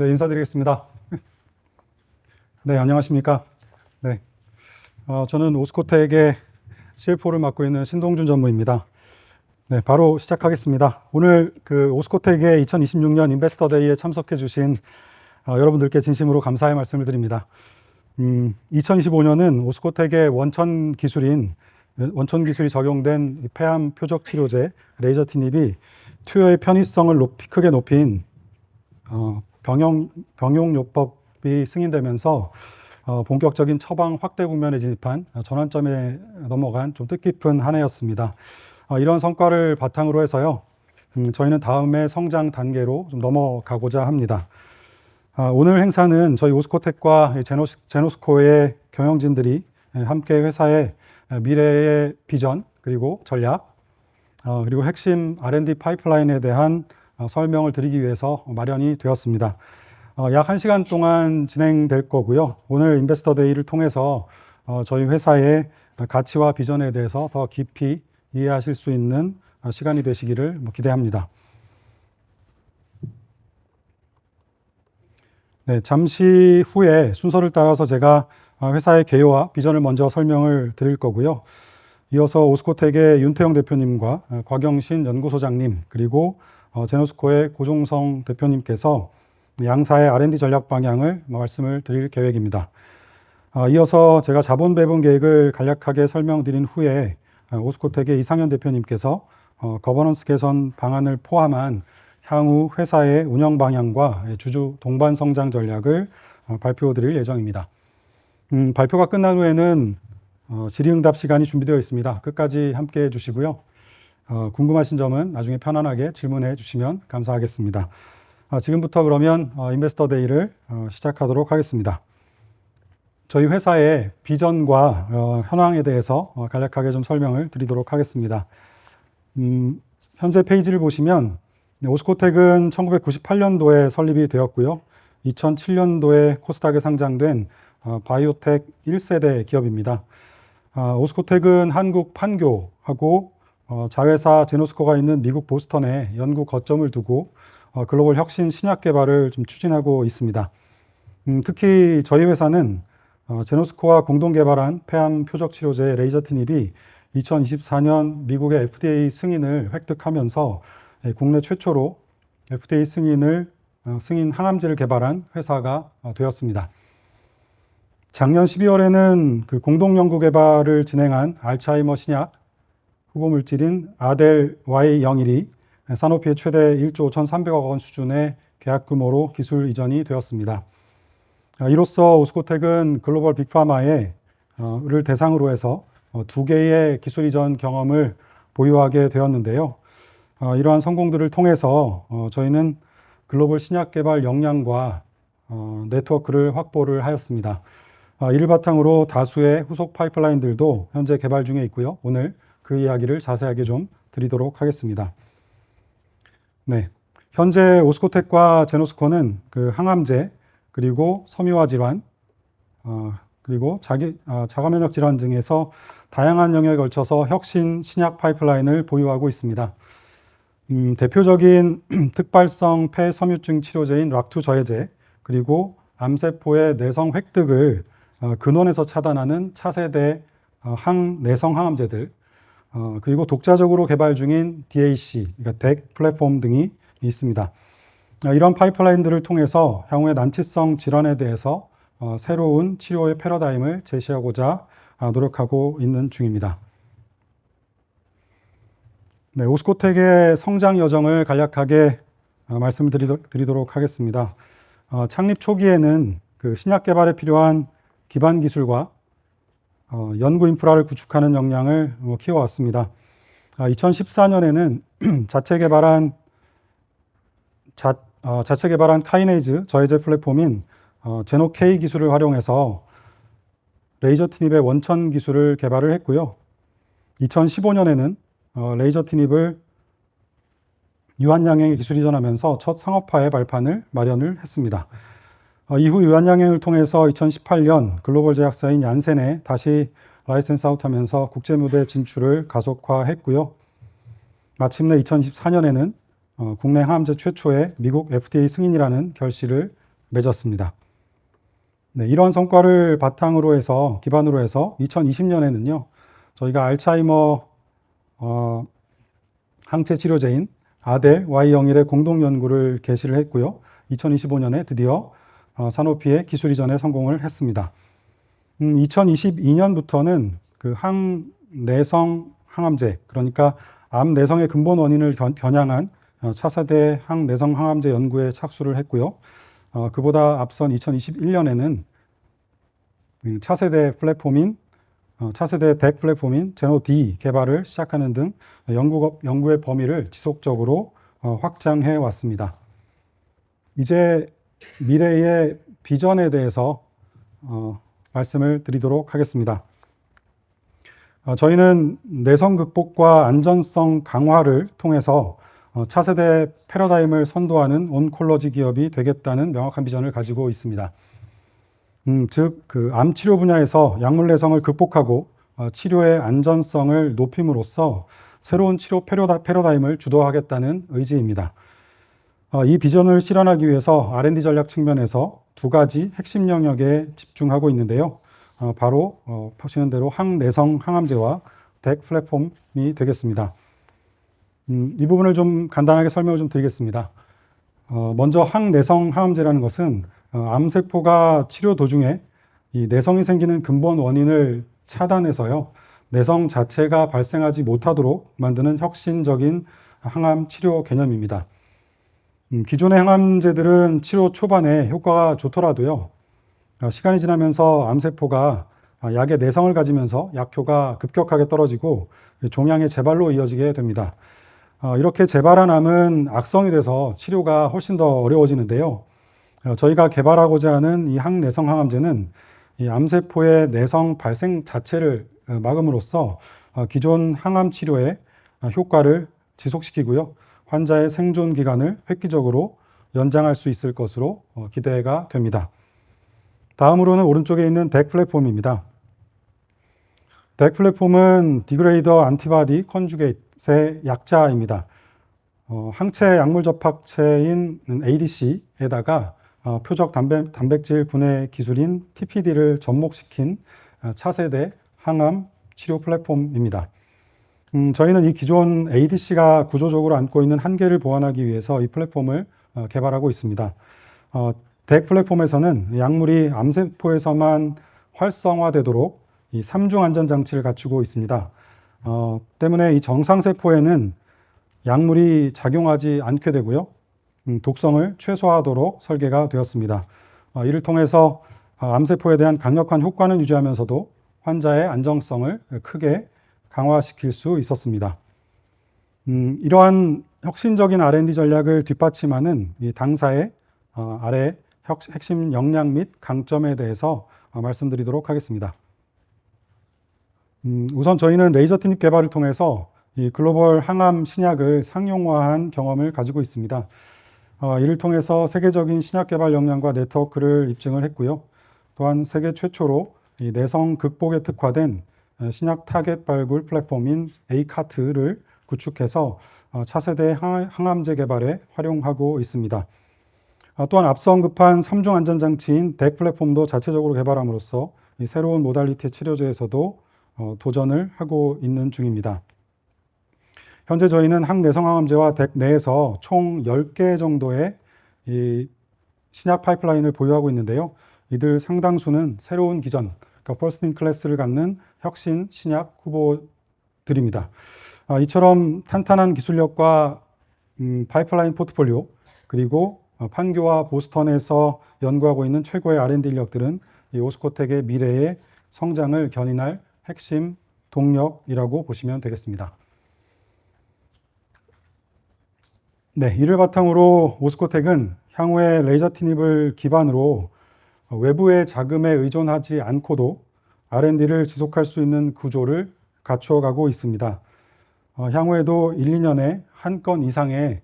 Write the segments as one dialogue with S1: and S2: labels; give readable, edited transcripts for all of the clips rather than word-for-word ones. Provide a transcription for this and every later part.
S1: 네, 인사드리겠습니다. 네, 안녕하십니까. 네, 저는 오스코텍의 CFO를 맡고 있는 신동준 전무입니다. 네, 바로 시작하겠습니다. 오늘 그 오스코텍의 2026년 인베스터 데이에 참석해 주신 여러분들께 진심으로 감사의 말씀을 드립니다. 2025년은 오스코텍의 원천 기술이 적용된 폐암 표적 치료제 레이저 티닙이 투여의 편의성을 크게 높인 병용요법이 승인되면서 본격적인 처방 확대 국면에 진입한 전환점에 넘어간 좀 뜻깊은 한 해였습니다. 이런 성과를 바탕으로 해서요, 저희는 다음의 성장 단계로 좀 넘어가고자 합니다. 오늘 행사는 저희 오스코텍과 제노스코의 경영진들이 함께 회사의 미래의 비전, 그리고 전략, 그리고 핵심 R&D 파이프라인에 대한 설명을 드리기 위해서 마련이 되었습니다. 약 1시간 동안 진행될 거고요. 오늘 인베스터 데이를 통해서 저희 회사의 가치와 비전에 대해서 더 깊이 이해하실 수 있는 시간이 되시기를 기대합니다. 네, 잠시 후에 순서를 따라서 제가 회사의 개요와 비전을 먼저 설명을 드릴 거고요. 이어서 오스코텍의 윤태영 대표님과 곽영신 연구소장님, 그리고 제노스코의 고종성 대표님께서 양사의 R&D 전략 방향을 말씀을 드릴 계획입니다. 이어서 제가 자본 배분 계획을 간략하게 설명드린 후에 오스코텍의 이상현 대표님께서 거버넌스 개선 방안을 포함한 향후 회사의 운영 방향과 주주 동반 성장 전략을 발표드릴 예정입니다. 발표가 끝난 후에는 질의응답 시간이 준비되어 있습니다. 끝까지 함께 해주시고요. 궁금하신 점은 나중에 편안하게 질문해 주시면 감사하겠습니다. 지금부터 그러면 인베스터 데이를 시작하도록 하겠습니다. 저희 회사의 비전과 현황에 대해서 간략하게 좀 설명을 드리도록 하겠습니다. 현재 페이지를 보시면 오스코텍은 1998년도에 설립이 되었고요. 2007년도에 코스닥에 상장된 바이오텍 1세대 기업입니다. 오스코텍은 한국 판교하고 자회사 제노스코가 있는 미국 보스턴에 연구 거점을 두고 글로벌 혁신 신약 개발을 좀 추진하고 있습니다. 특히 저희 회사는 제노스코와 공동 개발한 폐암 표적 치료제 레이저 티닙이 2024년 미국의 FDA 승인을 획득하면서 국내 최초로 FDA 승인 항암제를 개발한 회사가 되었습니다. 작년 12월에는 그 공동 연구 개발을 진행한 알츠하이머 신약 후보 물질인 아델 Y01이 사노피의 최대 1조 5,300억 원 수준의 계약 규모로 기술 이전이 되었습니다. 이로써 오스코텍은 글로벌 빅파마를 대상으로 해서 2개의 기술 이전 경험을 보유하게 되었는데요. 이러한 성공들을 통해서 저희는 글로벌 신약 개발 역량과 네트워크를 확보를 하였습니다. 이를 바탕으로 다수의 후속 파이프라인들도 현재 개발 중에 있고요. 오늘 그 이야기를 자세하게 좀 드리도록 하겠습니다. 네, 현재 오스코텍과 제노스코는 그 항암제, 그리고 섬유화 질환, 그리고 자가 면역 질환 등에서 다양한 영역에 걸쳐서 혁신 신약 파이프라인을 보유하고 있습니다. 대표적인 특발성 폐섬유증 치료제인 락투 저해제, 그리고 암세포의 내성 획득을 근원에서 차단하는 차세대 내성 항암제들, 그리고 독자적으로 개발 중인 DAC, 그러니까 덱 플랫폼 등이 있습니다. 이런 파이프라인들을 통해서 향후의 난치성 질환에 대해서 새로운 치료의 패러다임을 제시하고자 노력하고 있는 중입니다. 네, 오스코텍의 성장 여정을 간략하게 말씀을 드리도록 하겠습니다. 창립 초기에는 그 신약 개발에 필요한 기반 기술과 연구 인프라를 구축하는 역량을 키워왔습니다. 2014년에는 자체 개발한 카이네이즈 저해제 플랫폼인 제노K 기술을 활용해서 레이저 티닙의 원천 기술을 개발을 했고요. 2015년에는 레이저 티닙을 유한양행에 기술 이전하면서 첫 상업화의 발판을 마련을 했습니다. 이후 유한양행을 통해서 2018년 글로벌 제약사인 얀센에 다시 라이센스 아웃하면서 국제 무대 진출을 가속화했고요. 마침내 2024년에는 국내 항암제 최초의 미국 FDA 승인이라는 결실을 맺었습니다. 네, 이런 성과를 기반으로 해서 2020년에는요, 저희가 알츠하이머 항체 치료제인 아델 Y01의 공동 연구를 개시를 했고요. 2025년에 드디어 사노피의 기술 이전에 성공을 했습니다. 2022년부터는 그 항내성 항암제, 그러니까 암 내성의 근본 원인을 겨냥한 차세대 항내성 항암제 연구에 착수를 했고요. 그보다 앞선 2021년에는 차세대 덱 플랫폼인 제노D 개발을 시작하는 등 연구의 범위를 지속적으로 확장해 왔습니다. 이제 미래의 비전에 대해서 말씀을 드리도록 하겠습니다. 저희는 내성 극복과 안전성 강화를 통해서 차세대 패러다임을 선도하는 온콜로지 기업이 되겠다는 명확한 비전을 가지고 있습니다. 즉, 암 치료 분야에서 약물 내성을 극복하고 치료의 안전성을 높임으로써 새로운 치료 패러다임을 주도하겠다는 의지입니다. 이 비전을 실현하기 위해서 R&D 전략 측면에서 두 가지 핵심 영역에 집중하고 있는데요. 바로 보시는 대로 항내성 항암제와 덱 플랫폼이 되겠습니다. 이 부분을 좀 간단하게 설명을 좀 드리겠습니다. 먼저 항내성 항암제라는 것은 암세포가 치료 도중에 이 내성이 생기는 근본 원인을 차단해서요, 내성 자체가 발생하지 못하도록 만드는 혁신적인 항암 치료 개념입니다. 기존의 항암제들은 치료 초반에 효과가 좋더라도요, 시간이 지나면서 암세포가 약의 내성을 가지면서 약효가 급격하게 떨어지고 종양의 재발로 이어지게 됩니다. 이렇게 재발한 암은 악성이 돼서 치료가 훨씬 더 어려워지는데요. 저희가 개발하고자 하는 이 항내성 항암제는 이 암세포의 내성 발생 자체를 막음으로써 기존 항암 치료의 효과를 지속시키고요, 환자의 생존 기간을 획기적으로 연장할 수 있을 것으로 기대가 됩니다. 다음으로는 오른쪽에 있는 덱 플랫폼입니다. 덱 플랫폼은 디그레이더 안티바디 컨주게이트의 약자입니다. 항체 약물 접합체인 ADC에다가 표적 단백질 분해 기술인 TPD를 접목시킨 차세대 항암 치료 플랫폼입니다. 저희는 이 기존 ADC가 구조적으로 안고 있는 한계를 보완하기 위해서 이 플랫폼을 개발하고 있습니다. 덱 플랫폼에서는 약물이 암세포에서만 활성화되도록 이 3중 안전장치를 갖추고 있습니다. 때문에 이 정상세포에는 약물이 작용하지 않게 되고요, 독성을 최소화하도록 설계가 되었습니다. 이를 통해서 암세포에 대한 강력한 효과는 유지하면서도 환자의 안정성을 크게 강화시킬 수 있었습니다. 이러한 혁신적인 R&D 전략을 뒷받침하는 이 당사의 아래 핵심 역량 및 강점에 대해서 말씀드리도록 하겠습니다. 우선 저희는 레이저 티닙 개발을 통해서 이 글로벌 항암 신약을 상용화한 경험을 가지고 있습니다. 이를 통해서 세계적인 신약 개발 역량과 네트워크를 입증을 했고요. 또한 세계 최초로 이 내성 극복에 특화된 신약 타겟 발굴 플랫폼인 에이카트를 구축해서 차세대 항암제 개발에 활용하고 있습니다. 또한 앞서 언급한 3중 안전장치인 덱 플랫폼도 자체적으로 개발함으로써 이 새로운 모달리티 치료제에서도 도전을 하고 있는 중입니다. 현재 저희는 항내성 항암제와 덱 내에서 총 10개 정도의 이 신약 파이프라인을 보유하고 있는데요. 이들 상당수는 새로운 기전, 그러니까 퍼스트 인 클래스를 갖는 혁신 신약 후보들입니다. 이처럼 탄탄한 기술력과 파이프라인 포트폴리오, 그리고 판교와 보스턴에서 연구하고 있는 최고의 R&D 인력들은 이 오스코텍의 미래의 성장을 견인할 핵심 동력이라고 보시면 되겠습니다. 네, 이를 바탕으로 오스코텍은 향후에 레이저 티닙을 기반으로 외부의 자금에 의존하지 않고도 R&D를 지속할 수 있는 구조를 갖추어가고 있습니다. 향후에도 1, 2년에 한 건 이상의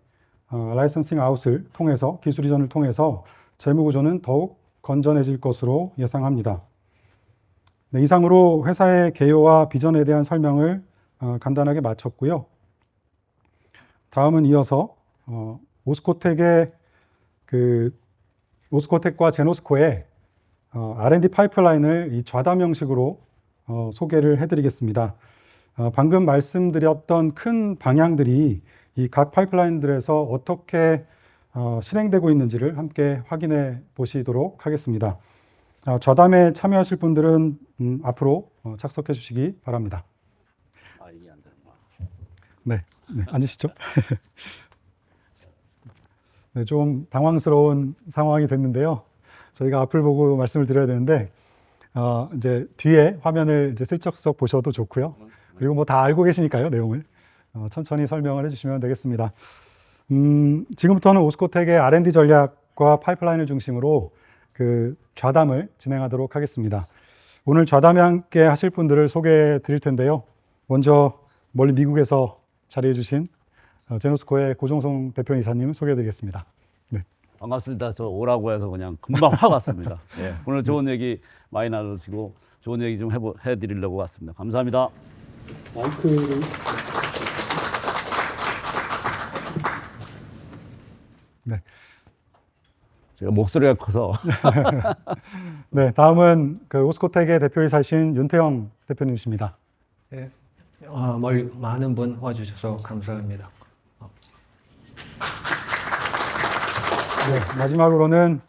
S1: 라이선싱 아웃을 통해서, 기술 이전을 통해서 재무 구조는 더욱 건전해질 것으로 예상합니다. 네, 이상으로 회사의 개요와 비전에 대한 설명을 간단하게 마쳤고요. 다음은 이어서 오스코텍의 그 오스코텍과 제노스코의 R&D 파이프라인을 이 좌담 형식으로 소개를 해드리겠습니다. 방금 말씀드렸던 큰 방향들이 이 각 파이프라인들에서 어떻게 실행되고 있는지를 함께 확인해 보시도록 하겠습니다. 좌담에 참여하실 분들은 앞으로 착석해 주시기 바랍니다.
S2: 이게 안 되는구나.
S1: 네, 앉으시죠. 네, 좀 당황스러운 상황이 됐는데요. 저희가 앞을 보고 말씀을 드려야 되는데, 이제 뒤에 화면을 이제 슬쩍슬쩍 보셔도 좋고요. 그리고 뭐 다 알고 계시니까요, 내용을. 천천히 설명을 해주시면 되겠습니다. 지금부터는 오스코텍의 R&D 전략과 파이프라인을 중심으로 그 좌담을 진행하도록 하겠습니다. 오늘 좌담에 함께 하실 분들을 소개해 드릴 텐데요. 먼저 멀리 미국에서 자리해 주신 제노스코의 고종성 대표이사님 소개해 드리겠습니다. 네.
S2: 반갑습니다. 저 오라고 해서 그냥 금방 확 왔습니다. 예, 오늘 좋은 얘기 많이 나누시고 좋은 얘기 좀 해드리려고 왔습니다. 감사합니다.
S1: 마이크. 네.
S2: 제가 목소리가 커서.
S1: 네, 다음은 그 오스코텍의 대표이사신 윤태영 대표님이십니다.
S3: 네, 많은 분 와주셔서 감사합니다.
S1: 네, 마지막으로는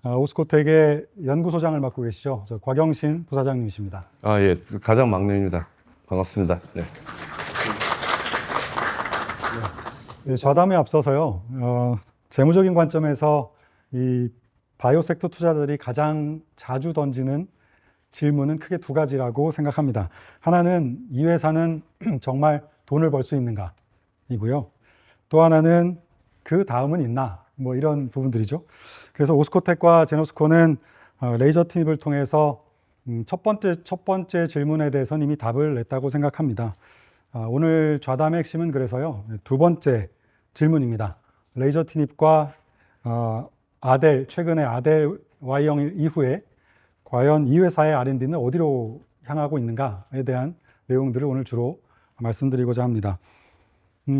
S1: 오스코텍의 연구소장을 맡고 계시죠. 저 곽영신 부사장님이십니다.
S4: 예, 가장 막내입니다. 반갑습니다. 네.
S1: 네, 좌담에 앞서서요, 재무적인 관점에서 이 바이오 섹터 투자들이 가장 자주 던지는 질문은 크게 두 가지라고 생각합니다. 하나는 이 회사는 정말 돈을 벌 수 있는가이고요. 또 하나는 그 다음은 있나? 뭐 이런 부분들이죠. 그래서 오스코텍과 제노스코는 레이저 티닙을 통해서 첫 번째 질문에 대해서는 이미 답을 냈다고 생각합니다. 오늘 좌담의 핵심은 그래서요, 두 번째 질문입니다. 레이저 티닙과 아델, 최근에 아델 Y형 이후에 과연 이 회사의 R&D는 어디로 향하고 있는가에 대한 내용들을 오늘 주로 말씀드리고자 합니다.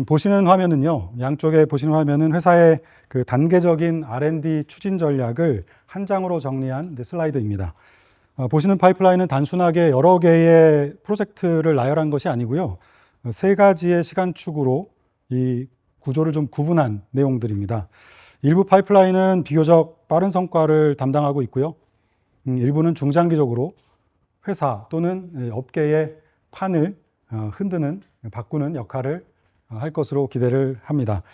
S1: 보시는 화면은요, 양쪽에 보시는 화면은 회사의 그 단계적인 R&D 추진 전략을 한 장으로 정리한 슬라이드입니다. 보시는 파이프라인은 단순하게 여러 개의 프로젝트를 나열한 것이 아니고요, 세 가지의 시간축으로 이 구조를 좀 구분한 내용들입니다. 일부 파이프라인은 비교적 빠른 성과를 담당하고 있고요, 일부는 중장기적으로 회사 또는 업계의 판을 흔드는, 바꾸는 역할을 할 것으로 기대를 합니다.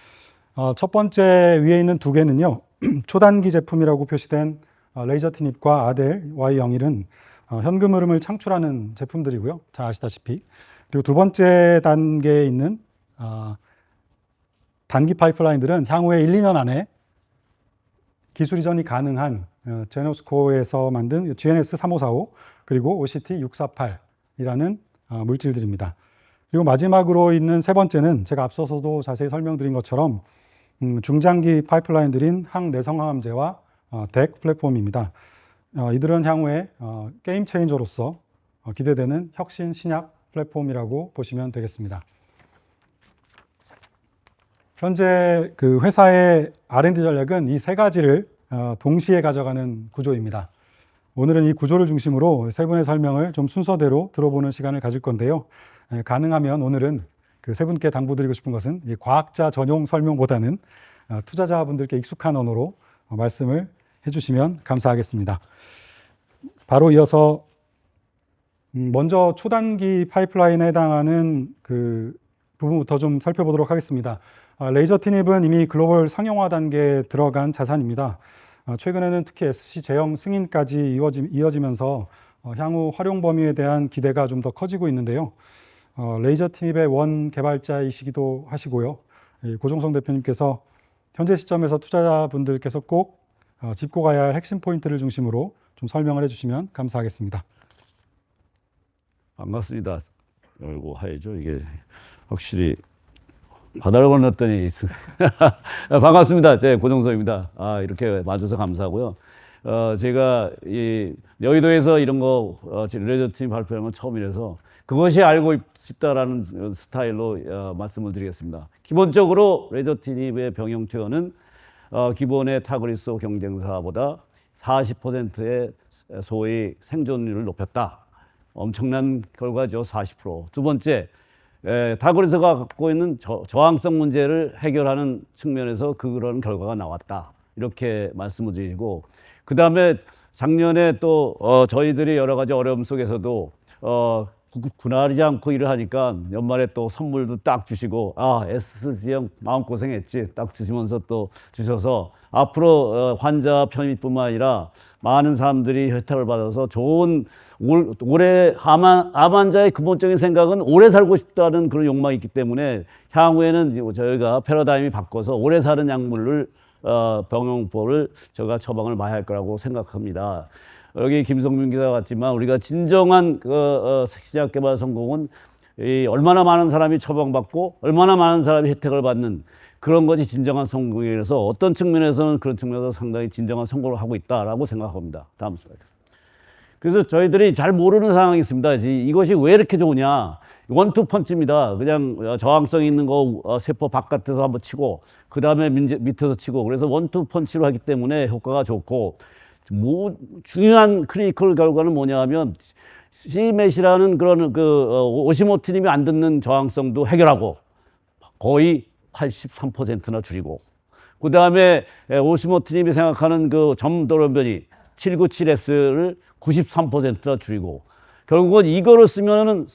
S1: 첫 번째 위에 있는 두 개는요, 초단기 제품이라고 표시된 레이저 티닙과 아델 Y01은 현금 흐름을 창출하는 제품들이고요, 잘 아시다시피. 그리고 두 번째 단계에 있는 단기 파이프라인들은 향후에 1, 2년 안에 기술 이전이 가능한 제노스코에서 만든 GNS 3545 그리고 OCT 648이라는 물질들입니다. 그리고 마지막으로 있는 세 번째는 제가 앞서서도 자세히 설명드린 것처럼 중장기 파이프라인들인 항내성항암제와 덱 플랫폼입니다. 이들은 향후에 게임 체인저로서 기대되는 혁신 신약 플랫폼이라고 보시면 되겠습니다. 현재 그 회사의 R&D 전략은 이 세 가지를 동시에 가져가는 구조입니다. 오늘은 이 구조를 중심으로 세 분의 설명을 좀 순서대로 들어보는 시간을 가질 건데요. 가능하면 오늘은 그 세 분께 당부드리고 싶은 것은 이 과학자 전용 설명보다는 투자자분들께 익숙한 언어로 말씀을 해주시면 감사하겠습니다. 바로 이어서 먼저 초단기 파이프라인에 해당하는 그 부분부터 좀 살펴보도록 하겠습니다. 레이저 티닙은 이미 글로벌 상용화 단계에 들어간 자산입니다. 최근에는 특히 SC 제형 승인까지 이어지면서 향후 활용 범위에 대한 기대가 좀 더 커지고 있는데요. 레이저 티닙의 원 개발자이시기도 하시고요. 고종성 대표님께서 현재 시점에서 투자자분들께서 꼭 짚고 가야 할 핵심 포인트를 중심으로 좀 설명을 해주시면 감사하겠습니다.
S2: 반갑습니다. 열고 하야죠. 이게 확실히 바다를 건넜더니 반갑습니다. 제 고종성입니다. 이렇게 와줘서 감사하고요. 제가 이 여의도에서 이런 거 레이저 팀 발표하는 건 처음이라서 그것이 알고 싶다라는 스타일로 말씀을 드리겠습니다. 기본적으로 레이저 팀의 병용 투여는 기본의 타그리스 경쟁사보다 40%의 소위 생존율을 높였다. 엄청난 결과죠. 40%. 두 번째, 타그리스가 갖고 있는 저항성 문제를 해결하는 측면에서 그런 결과가 나왔다. 이렇게 말씀을 드리고, 그 다음에 작년에 또 저희들이 여러 가지 어려움 속에서도 군하지 않고 일을 하니까 연말에 또 선물도 딱 주시고, SC 형 마음고생했지 딱 주시면서 또 주셔서 앞으로 환자 편의뿐만 아니라 많은 사람들이 혜택을 받아서 좋은 올해 암 환자의 근본적인 생각은 오래 살고 싶다는 그런 욕망이 있기 때문에 향후에는 저희가 패러다임이 바꿔서 오래 사는 약물을 병용법을 제가 처방을 많이 할 거라고 생각합니다. 여기 김성민 기자 같지만 우리가 진정한 시작개발 성공은 얼마나 많은 사람이 처방받고 얼마나 많은 사람이 혜택을 받는 그런 것이 진정한 성공이라서 어떤 측면에서는 그런 측면에서 상당히 진정한 성공을 하고 있다라고 생각합니다. 다음 슬라이드. 그래서 저희들이 잘 모르는 상황이 있습니다. 이것이 왜 이렇게 좋으냐? 원투 펀치입니다. 그냥 저항성 있는 거 세포 바깥에서 한번 치고 그 다음에 밑에서 치고 그래서 원투 펀치로 하기 때문에 효과가 좋고 중요한 클리니컬 결과는 뭐냐 하면 CMET이라는 그런 오시모티님이 안 듣는 저항성도 해결하고 거의 83%나 줄이고 그 다음에 오시모티님이 생각하는 그 점돌연변이 797S를 93%나 줄이고 결국은 이거를 쓰면은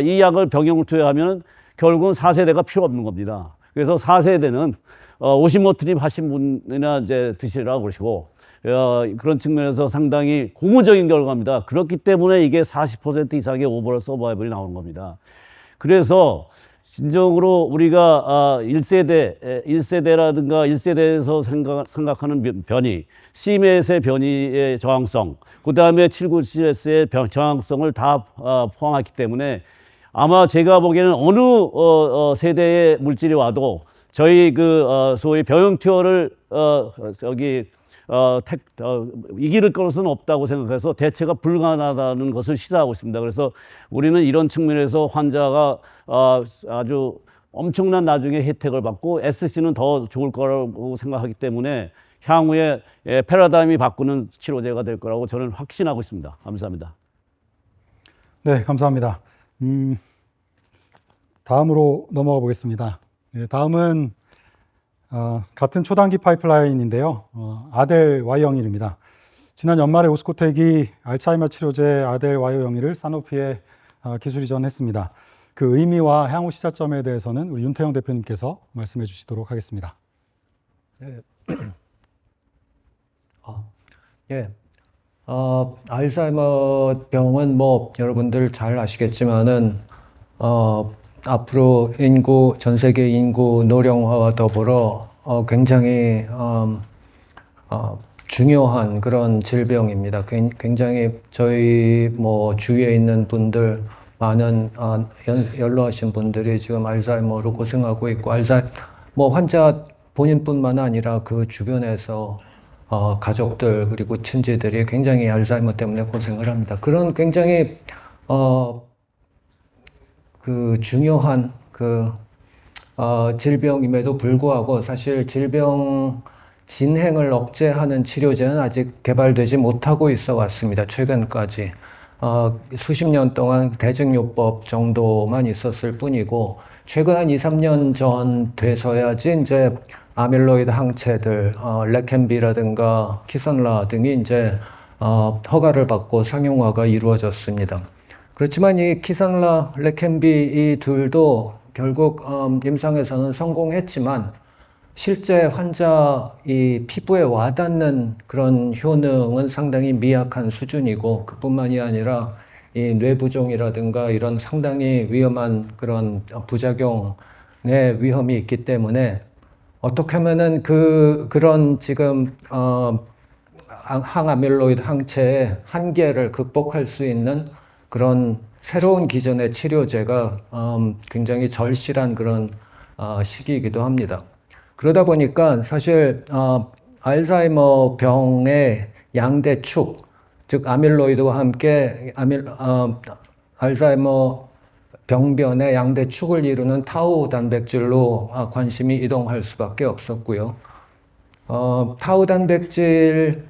S2: 이 약을 병용을 투여하면은 결국은 4세대가 필요 없는 겁니다. 그래서 4세대는 오시모티님 하신 분이나 이제 드시라고 그러시고 그런 측면에서 상당히 고무적인 결과입니다. 그렇기 때문에 이게 40% 이상의 오버럴 서바이벌이 나오는 겁니다. 그래서 진정으로 우리가 1세대라든가 1세대에서 생각하는 변이, CMET의 변이의 저항성, 그 다음에 797S의 저항성을 다 포함했기 때문에 아마 제가 보기에는 어느 세대의 물질이 와도 저희 소위 병용 투여를 이길 것은 없다고 생각해서 대체가 불가능하다는 것을 시사하고 있습니다. 그래서 우리는 이런 측면에서 환자가 아주 엄청난 나중에 혜택을 받고 SC는 더 좋을 거라고 생각하기 때문에 향후에 패러다임이 바꾸는 치료제가 될 거라고 저는 확신하고 있습니다. 감사합니다.
S1: 네, 감사합니다. 다음으로 넘어가 보겠습니다. 다음은 같은 초단기 파이프라인인데요. 아델 Y01입니다. 지난 연말에 오스코텍이 알츠하이머 치료제 아델 Y01을 사노피에 기술 이전했습니다. 그 의미와 향후 시사점에 대해서는 우리 윤태영 대표님께서 말씀해 주시도록 하겠습니다.
S3: 알츠하이머 병은 여러분들 잘 아시겠지만은 앞으로 전 세계 인구 노령화와 더불어 굉장히 중요한 그런 질병입니다. 굉장히 저희 주위에 있는 분들 많은 연로하신 분들이 지금 알츠하이머로 고생하고 있고 환자 본인뿐만 아니라 그 주변에서 가족들 그리고 친지들이 굉장히 알츠하이머 때문에 고생을 합니다. 그런 굉장히 중요한 질병임에도 불구하고 사실 질병 진행을 억제하는 치료제는 아직 개발되지 못하고 있어 왔습니다. 최근까지 수십 년 동안 대증요법 정도만 있었을 뿐이고 최근 한 2, 3년 전 돼서야지 이제 아밀로이드 항체들 레켐비라든가 키선라 등이 이제 허가를 받고 상용화가 이루어졌습니다. 그렇지만 이 키선라, 레켐비 이 둘도 결국 임상에서는 성공했지만 실제 환자 이 피부에 와닿는 그런 효능은 상당히 미약한 수준이고 그뿐만이 아니라 이 뇌부종이라든가 이런 상당히 위험한 그런 부작용의 위험이 있기 때문에 어떻게 하면은 그런 지금 항아밀로이드 항체의 한계를 극복할 수 있는 그런 새로운 기존의 치료제가 굉장히 절실한 그런 시기이기도 합니다. 그러다 보니까 사실 알츠하이머 병의 양대 축, 즉 아밀로이드와 함께 알츠하이머 병변의 양대 축을 이루는 타우 단백질로 관심이 이동할 수밖에 없었고요. 타우 단백질은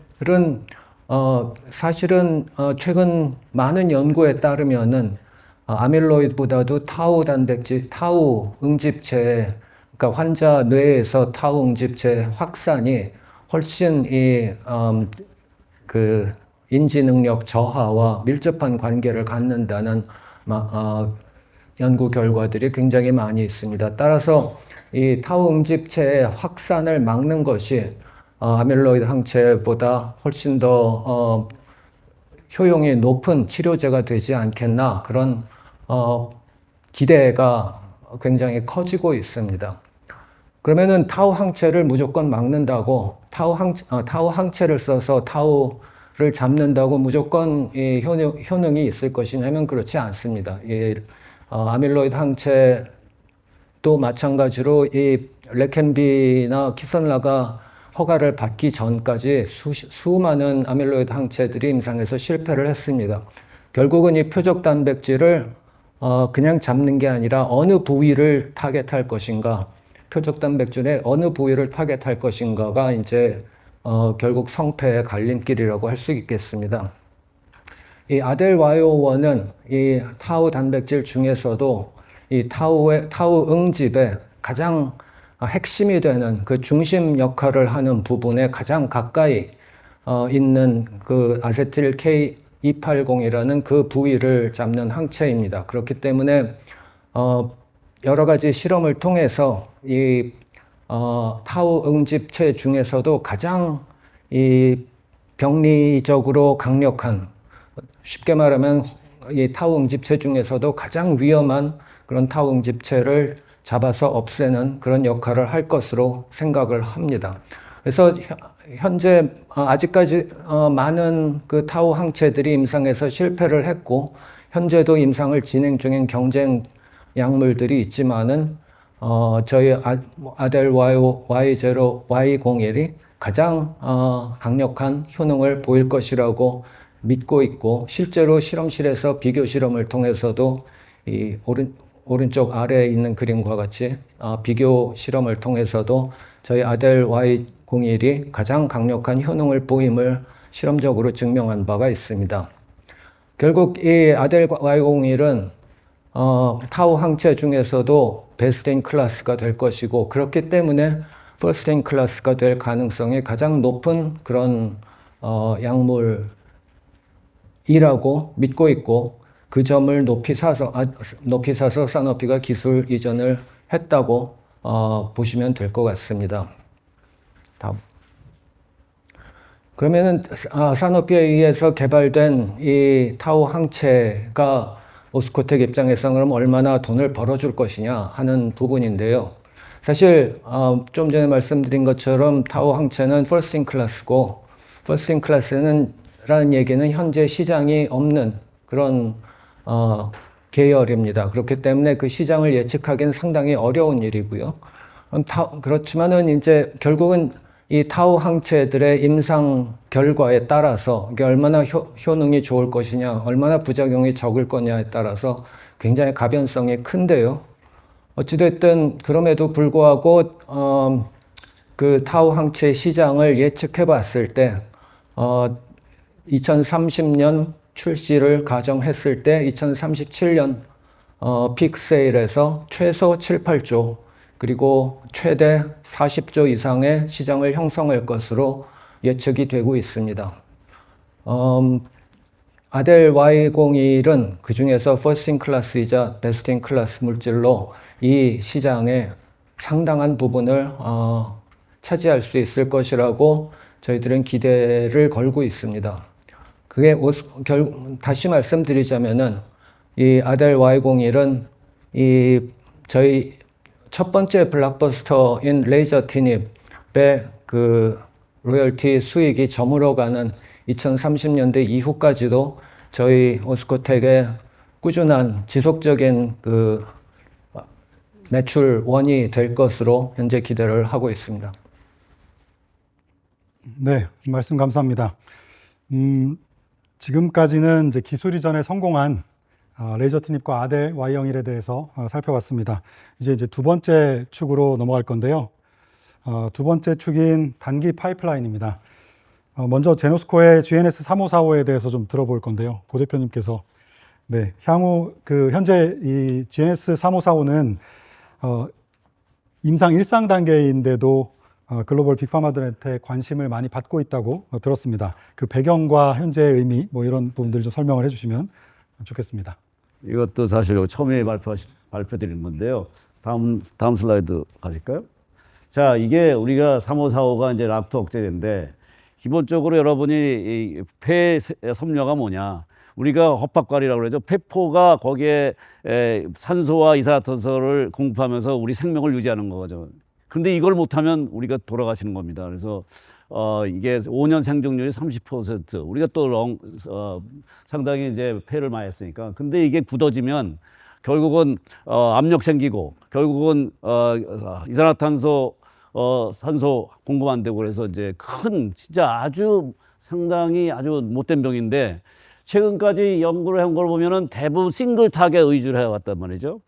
S3: 사실은 최근 많은 연구에 따르면은 아밀로이드보다도 타우 단백질, 타우 응집체, 그러니까 환자 뇌에서 타우 응집체 확산이 훨씬 그 인지 능력 저하와 밀접한 관계를 갖는다는 연구 결과들이 굉장히 많이 있습니다. 따라서 이 타우 응집체의 확산을 막는 것이 아밀로이드 항체보다 훨씬 더 효용이 높은 치료제가 되지 않겠나, 그런 기대가 굉장히 커지고 있습니다. 그러면은 타우 항체를 무조건 막는다고, 타우 항체를 써서 타우를 잡는다고 무조건 이 효능이 있을 것이냐면 그렇지 않습니다. 이 아밀로이드 항체도 마찬가지로 이 레켄비나 키선라가 허가를 받기 전까지 수많은 아밀로이드 항체들이 임상에서 실패를 했습니다. 결국은 이 표적 단백질을 그냥 잡는 게 아니라 어느 부위를 타겟할 것인가, 표적 단백질의 어느 부위를 타겟할 것인가가 이제 결국 성패의 갈림길이라고 할 수 있겠습니다. 이 아델와이오1은 이 타우 단백질 중에서도 이 타우 응집의 가장 핵심이 되는 그 중심 역할을 하는 부분에 가장 가까이 있는 그 아세틸 K280이라는 그 부위를 잡는 항체입니다. 그렇기 때문에 여러 가지 실험을 통해서 이 타우 응집체 중에서도 가장 이 병리적으로 강력한, 쉽게 말하면 이 타우 응집체 중에서도 가장 위험한 그런 타우 응집체를 잡아서 없애는 그런 역할을 할 것으로 생각을 합니다. 그래서 현재 아직까지 많은 그 타우 항체들이 임상에서 실패를 했고, 현재도 임상을 진행 중인 경쟁 약물들이 있지만은 저희 아델 Y0, Y01이 가장 강력한 효능을 보일 것이라고 믿고 있고, 실제로 실험실에서 비교 실험을 통해서도 이 오른쪽 아래에 있는 그림과 같이 비교 실험을 통해서도 저희 아델 Y01이 가장 강력한 효능을 보임을 실험적으로 증명한 바가 있습니다. 결국 이 아델 Y01은 타우 항체 중에서도 베스트 인 클래스가 될 것이고, 그렇기 때문에 퍼스트 인 클래스가 될 가능성이 가장 높은 그런 약물이라고 믿고 있고, 그 점을 높이 사서 사노피가 기술 이전을 했다고 보시면 될 것 같습니다. 다음. 그러면은 사노피에 의해서 개발된 이 타우 항체가 오스코텍 입장에서 그럼 얼마나 돈을 벌어줄 것이냐 하는 부분인데요. 사실 좀 전에 말씀드린 것처럼 타우 항체는 first in class고, first in class는 라는 얘기는 현재 시장이 없는 그런 계열입니다. 그렇기 때문에 그 시장을 예측하기는 상당히 어려운 일이고요. 그렇지만은 이제 결국은 이 타우 항체들의 임상 결과에 따라서 이게 얼마나 효능이 좋을 것이냐, 얼마나 부작용이 적을 거냐에 따라서 굉장히 가변성이 큰데요. 어찌됐든 그럼에도 불구하고 그 타우 항체 시장을 예측해 봤을 때 2030년 출시를 가정했을 때 2037년 픽세일에서 최소 7, 8조 그리고 최대 40조 이상의 시장을 형성할 것으로 예측이 되고 있습니다. 아델 Y01은 그 중에서 퍼스트 인 클래스이자 베스트 인 클래스 물질로 이 시장의 상당한 부분을 차지할 수 있을 것이라고 저희들은 기대를 걸고 있습니다. 그게 다시 말씀드리자면은 이 아델 Y01은 이 저희 첫 번째 블록버스터인 레이저티닙의 그 로열티 수익이 저물어가는 2030년대 이후까지도 저희 오스코텍의 꾸준한 지속적인 그 매출원이 될 것으로 현재 기대를 하고 있습니다.
S1: 네, 말씀 감사합니다. 지금까지는 이제 기술 이전에 성공한 레이저티닙과 아델 Y01에 대해서 살펴봤습니다. 이제 두 번째 축으로 넘어갈 건데요. 두 번째 축인 단기 파이프라인입니다. 먼저 제노스코의 GNS 3545에 대해서 좀 들어볼 건데요. 고 대표님께서 네, 향후 현재 이 GNS 3545는 임상 1상 단계인데도 글로벌 빅파마들한테 관심을 많이 받고 있다고 들었습니다. 그 배경과 현재의 의미 뭐 이런 부분들 좀 설명을 해주시면 좋겠습니다.
S2: 이것도 사실 처음에 발표드린 건데요. 다음 슬라이드 가실까요? 자, 이게 우리가 3545가 이제 락토 억제제인데 기본적으로 여러분이 이 폐 섬유가 뭐냐? 우리가 허팝과리라고 그러죠. 폐포가 거기에 산소와 이산화탄소를 공급하면서 우리 생명을 유지하는 거죠. 근데 이걸 못하면 우리가 돌아가시는 겁니다. 그래서 이게 5년 생존율이 30%. 우리가 또 상당히 이제 폐를 많이 했으니까. 근데 이게 굳어지면 결국은 압력 생기고 결국은 이산화탄소 산소 공급 안 되고 그래서 이제 큰 진짜 아주 상당히 아주 못된 병인데 최근까지 연구를 한 걸 보면은 대부분 싱글 타겟 위주로 해왔단 말이죠.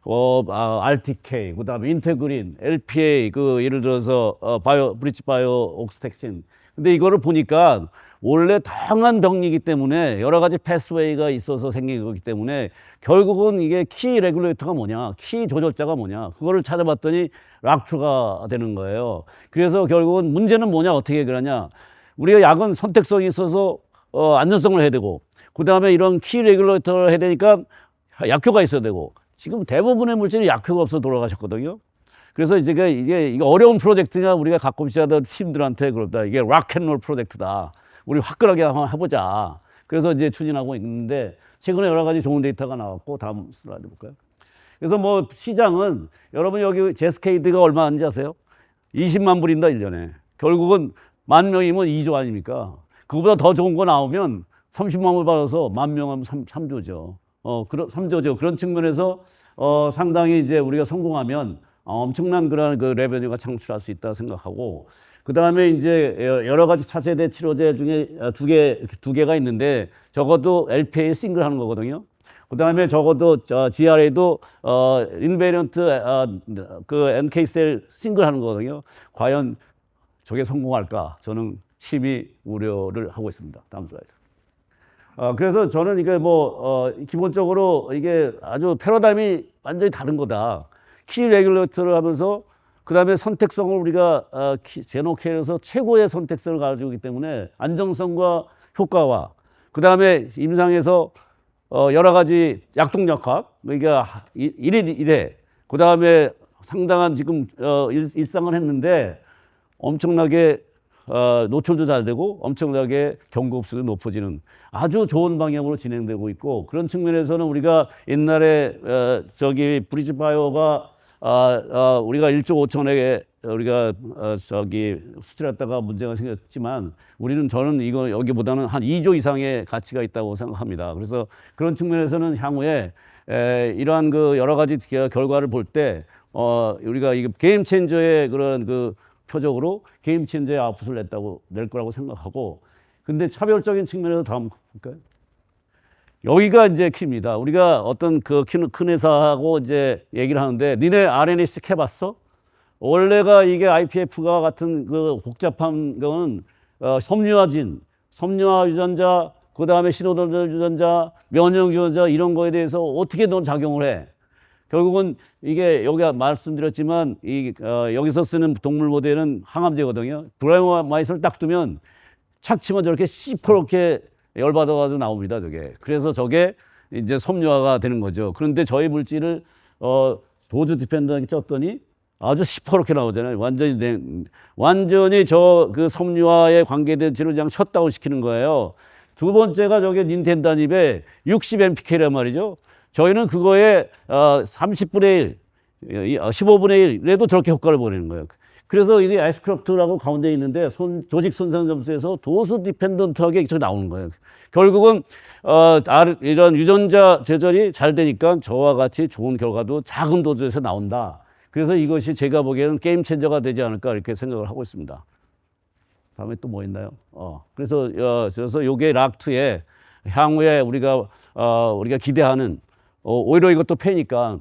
S2: RTK, 그다음에 인테그린, LPA, 예를 들어서 브릿지 바이오 옥스텍신. 근데 이거를 보니까 원래 다양한 병이기 때문에 여러 가지 패스웨이가 있어서 생긴 거기 때문에 결국은 이게 키 레귤레이터가 뭐냐, 키 조절자가 뭐냐, 그거를 찾아봤더니 락투가 되는 거예요. 그래서 결국은 문제는 뭐냐, 어떻게 그러냐. 우리가 약은 선택성이 있어서 안전성을 해야 되고, 그 다음에 이런 키 레귤레이터를 해야 되니까 약효가 있어야 되고, 지금 대부분의 물질이 약효가 없어 돌아가셨거든요. 그래서 이게 어려운 프로젝트가 우리가 가끔씩 하던 팀들한테 그럽다. 이게 락앤롤 프로젝트다. 우리 화끈하게 한번 해보자. 그래서 이제 추진하고 있는데 최근에 여러 가지 좋은 데이터가 나왔고 다음 슬라이드 볼까요? 그래서 뭐 시장은 여러분 여기 제스케이드가 얼마 하는지 아세요? 20만 불인다 1년에. 결국은 10,000명이면 2조 아닙니까? 그거보다 더 좋은 거 나오면 30만 불 받아서 10,000명하면 3조죠. 3조죠. 그런 측면에서 상당히 이제 우리가 성공하면 엄청난 그런 레베뉴가 창출할 수 있다 생각하고, 그 다음에 이제 여러 가지 차세대 치료제 중에 두 개가 있는데 적어도 LPA 싱글 하는 거거든요. 그 다음에 적어도 GRA도 인베리언트 NK셀 싱글 하는 거거든요. 과연 저게 성공할까? 저는 심히 우려를 하고 있습니다. 다음 슬라이드. 그래서 저는 이게 기본적으로 이게 아주 패러다임이 완전히 다른 거다. 키 레귤레이터를 하면서 그 다음에 선택성을 우리가 제노케어에서 최고의 선택성을 가지고 있기 때문에 안정성과 효과와 그 다음에 임상에서 여러 가지 약동약학, 그러니까 1회, 그 다음에 상당한 지금 일상을 했는데 엄청나게 노출도 잘 되고 엄청나게 경구흡수도 높아지는 아주 좋은 방향으로 진행되고 있고, 그런 측면에서는 우리가 옛날에 브리지 바이오가 우리가 1조 5천억에 우리가 수출했다가 문제가 생겼지만 저는 이거 여기보다는 한 2조 이상의 가치가 있다고 생각합니다. 그래서 그런 측면에서는 향후에 이러한 여러 가지 결과를 볼 때 우리가 이게 게임 체인저의 그런 표적으로 게임 체인저의 아웃풋을 낼 거라고 생각하고, 근데 차별적인 측면에서 다음 볼까요? 여기가 이제 키입니다. 우리가 어떤 큰 회사하고 이제 얘기를 하는데, 니네 RNA-seq 해봤어? 원래가 이게 IPF가 같은 복잡한 거는 섬유화진, 섬유화 유전자, 그 다음에 신호전달 유전자, 면역 유전자 이런 거에 대해서 어떻게 넌 작용을 해? 결국은 이게 여기가 말씀드렸지만 여기서 쓰는 동물 모델은 항암제거든요. 브라이오마이스를 딱 두면 착취만 저렇게 시퍼렇게 열받아가지고 나옵니다, 저게. 그래서 저게 이제 섬유화가 되는 거죠. 그런데 저희 물질을 도즈 디펜더하게 쪘더니 아주 시퍼렇게 나오잖아요. 완전히 섬유화에 관계된 질을 그냥 셧다운 시키는 거예요. 두 번째가 저게 닌텐다닙에 60mpk란 말이죠. 저희는 그거에 30분의 1, 15분의 1에도 저렇게 효과를 보내는 거예요. 그래서 이게 아이스크롭트라고 가운데 있는데 조직 손상 점수에서 도수 디펜던트하게 이렇게 나오는 거예요. 결국은 이런 유전자 제절이 잘 되니까 저와 같이 좋은 결과도 작은 도수에서 나온다. 그래서 이것이 제가 보기에는 게임 체인저가 되지 않을까 이렇게 생각을 하고 있습니다. 다음에 또 뭐 있나요? 그래서 요게 락2의 향후에 우리가 기대하는 오히려 이것도 폐니까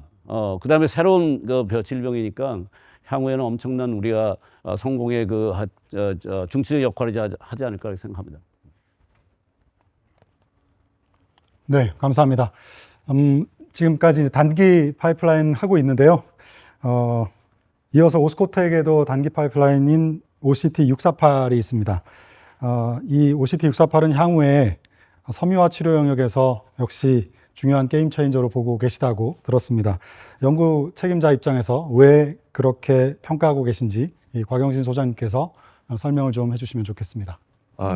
S2: 그다음에 새로운 질병이니까 향후에는 엄청난 우리가 성공의 중추적 역할을 하지 않을까 생각합니다.
S1: 네, 감사합니다. 지금까지 단기 파이프라인 하고 있는데요. 이어서 오스코텍에도 단기 파이프라인인 OCT648이 있습니다. 이 OCT648은 향후에 섬유화 치료 영역에서 역시 중요한 게임 체인저로 보고 계시다고 들었습니다. 연구 책임자 입장에서 왜 그렇게 평가하고 계신지 이 곽영신 소장님께서 설명을 좀 해주시면 좋겠습니다.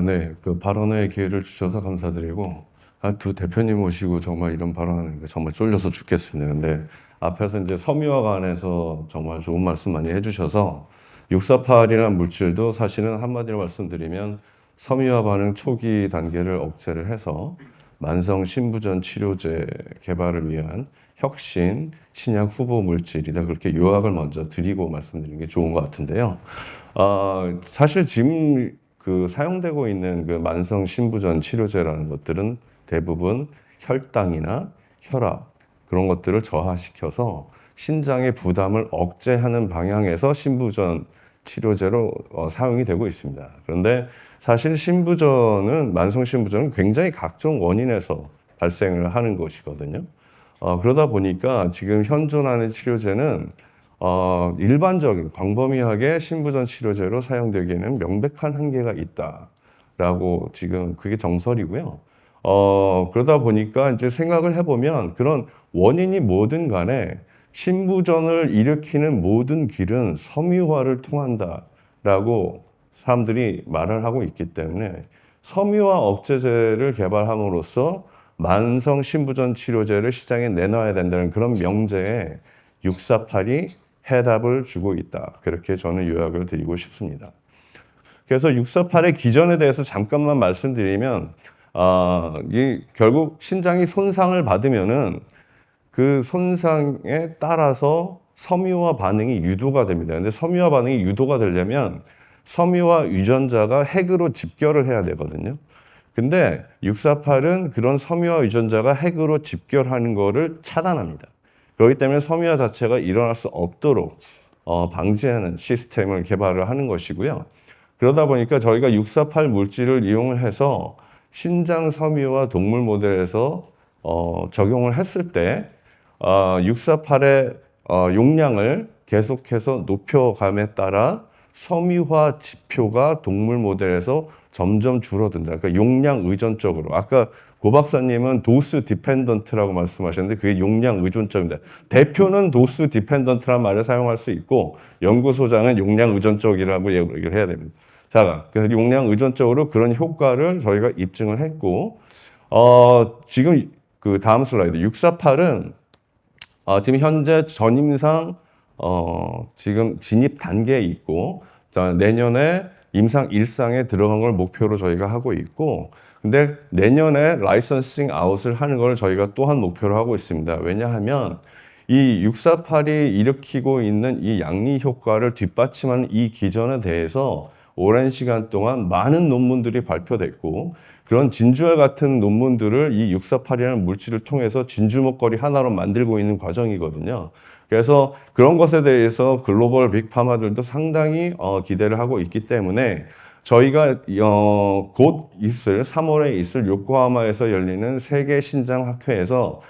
S4: 네. 그 발언의 기회를 주셔서 감사드리고, 두 대표님 모시고 정말 이런 발언하는 게 정말 쫄려서 죽겠습니다. 근데 앞에서 이제 섬유화 관해서 정말 좋은 말씀 많이 해주셔서 648이라는 물질도 사실은 한마디로 말씀드리면 섬유화 반응 초기 단계를 억제를 해서 만성 신부전 치료제 개발을 위한 혁신 신약 후보 물질이다. 그렇게 요약을 먼저 드리고 말씀드리는 게 좋은 것 같은데요. 사실 지금 사용되고 있는 그 만성 신부전 치료제라는 것들은 대부분 혈당이나 혈압 그런 것들을 저하시켜서 신장의 부담을 억제하는 방향에서 신부전 치료제로 사용이 되고 있습니다. 그런데 사실 신부전은 만성 신부전은 굉장히 각종 원인에서 발생을 하는 것이거든요. 그러다 보니까 지금 현존하는 치료제는 일반적인 광범위하게 신부전 치료제로 사용되기에는 명백한 한계가 있다라고 지금 그게 정설이고요. 그러다 보니까 이제 생각을 해보면 그런 원인이 뭐든 간에 신부전을 일으키는 모든 길은 섬유화를 통한다라고 사람들이 말을 하고 있기 때문에 섬유화 억제제를 개발함으로써 만성 신부전 치료제를 시장에 내놔야 된다는 그런 명제에 648이 해답을 주고 있다. 그렇게 저는 요약을 드리고 싶습니다. 그래서 648의 기전에 대해서 잠깐만 말씀드리면 결국 신장이 손상을 받으면은 그 손상에 따라서 섬유화 반응이 유도가 됩니다. 근데 섬유화 반응이 유도가 되려면 섬유화 유전자가 핵으로 집결을 해야 되거든요. 근데 648은 그런 섬유화 유전자가 핵으로 집결하는 거를 차단합니다. 그렇기 때문에 섬유화 자체가 일어날 수 없도록 방지하는 시스템을 개발을 하는 것이고요. 그러다 보니까 저희가 648 물질을 이용을 해서 신장 섬유화 동물 모델에서 적용을 했을 때 648의 용량을 계속해서 높여감에 따라 섬유화 지표가 동물 모델에서 점점 줄어든다. 그러니까 용량 의존적으로. 아까 고 박사님은 도스 디펜던트라고 말씀하셨는데 그게 용량 의존적입니다. 대표는 도스 디펜던트란 말을 사용할 수 있고 연구소장은 용량 의존적이라고 얘기를 해야 됩니다. 자, 그래서 용량 의존적으로 그런 효과를 저희가 입증을 했고, 지금 그 다음 슬라이드 648은 지금 현재 전임상 지금 진입 단계에 있고 내년에 임상 1상에 들어간 걸 목표로 저희가 하고 있고 근데 내년에 라이선싱 아웃을 하는 걸 저희가 또한 목표로 하고 있습니다. 왜냐하면 이 648이 일으키고 있는 이 양리 효과를 뒷받침하는 이 기전에 대해서 오랜 시간 동안 많은 논문들이 발표됐고 그런 진주와 같은 논문들을 이 648이라는 물질을 통해서 진주 먹거리 하나로 만들고 있는 과정이거든요. 그래서 그런 것에 대해서 글로벌 빅파마들도 상당히 기대를 하고 있기 때문에 저희가 곧 있을 3월에 있을 요코하마에서 열리는 세계 신장학회에서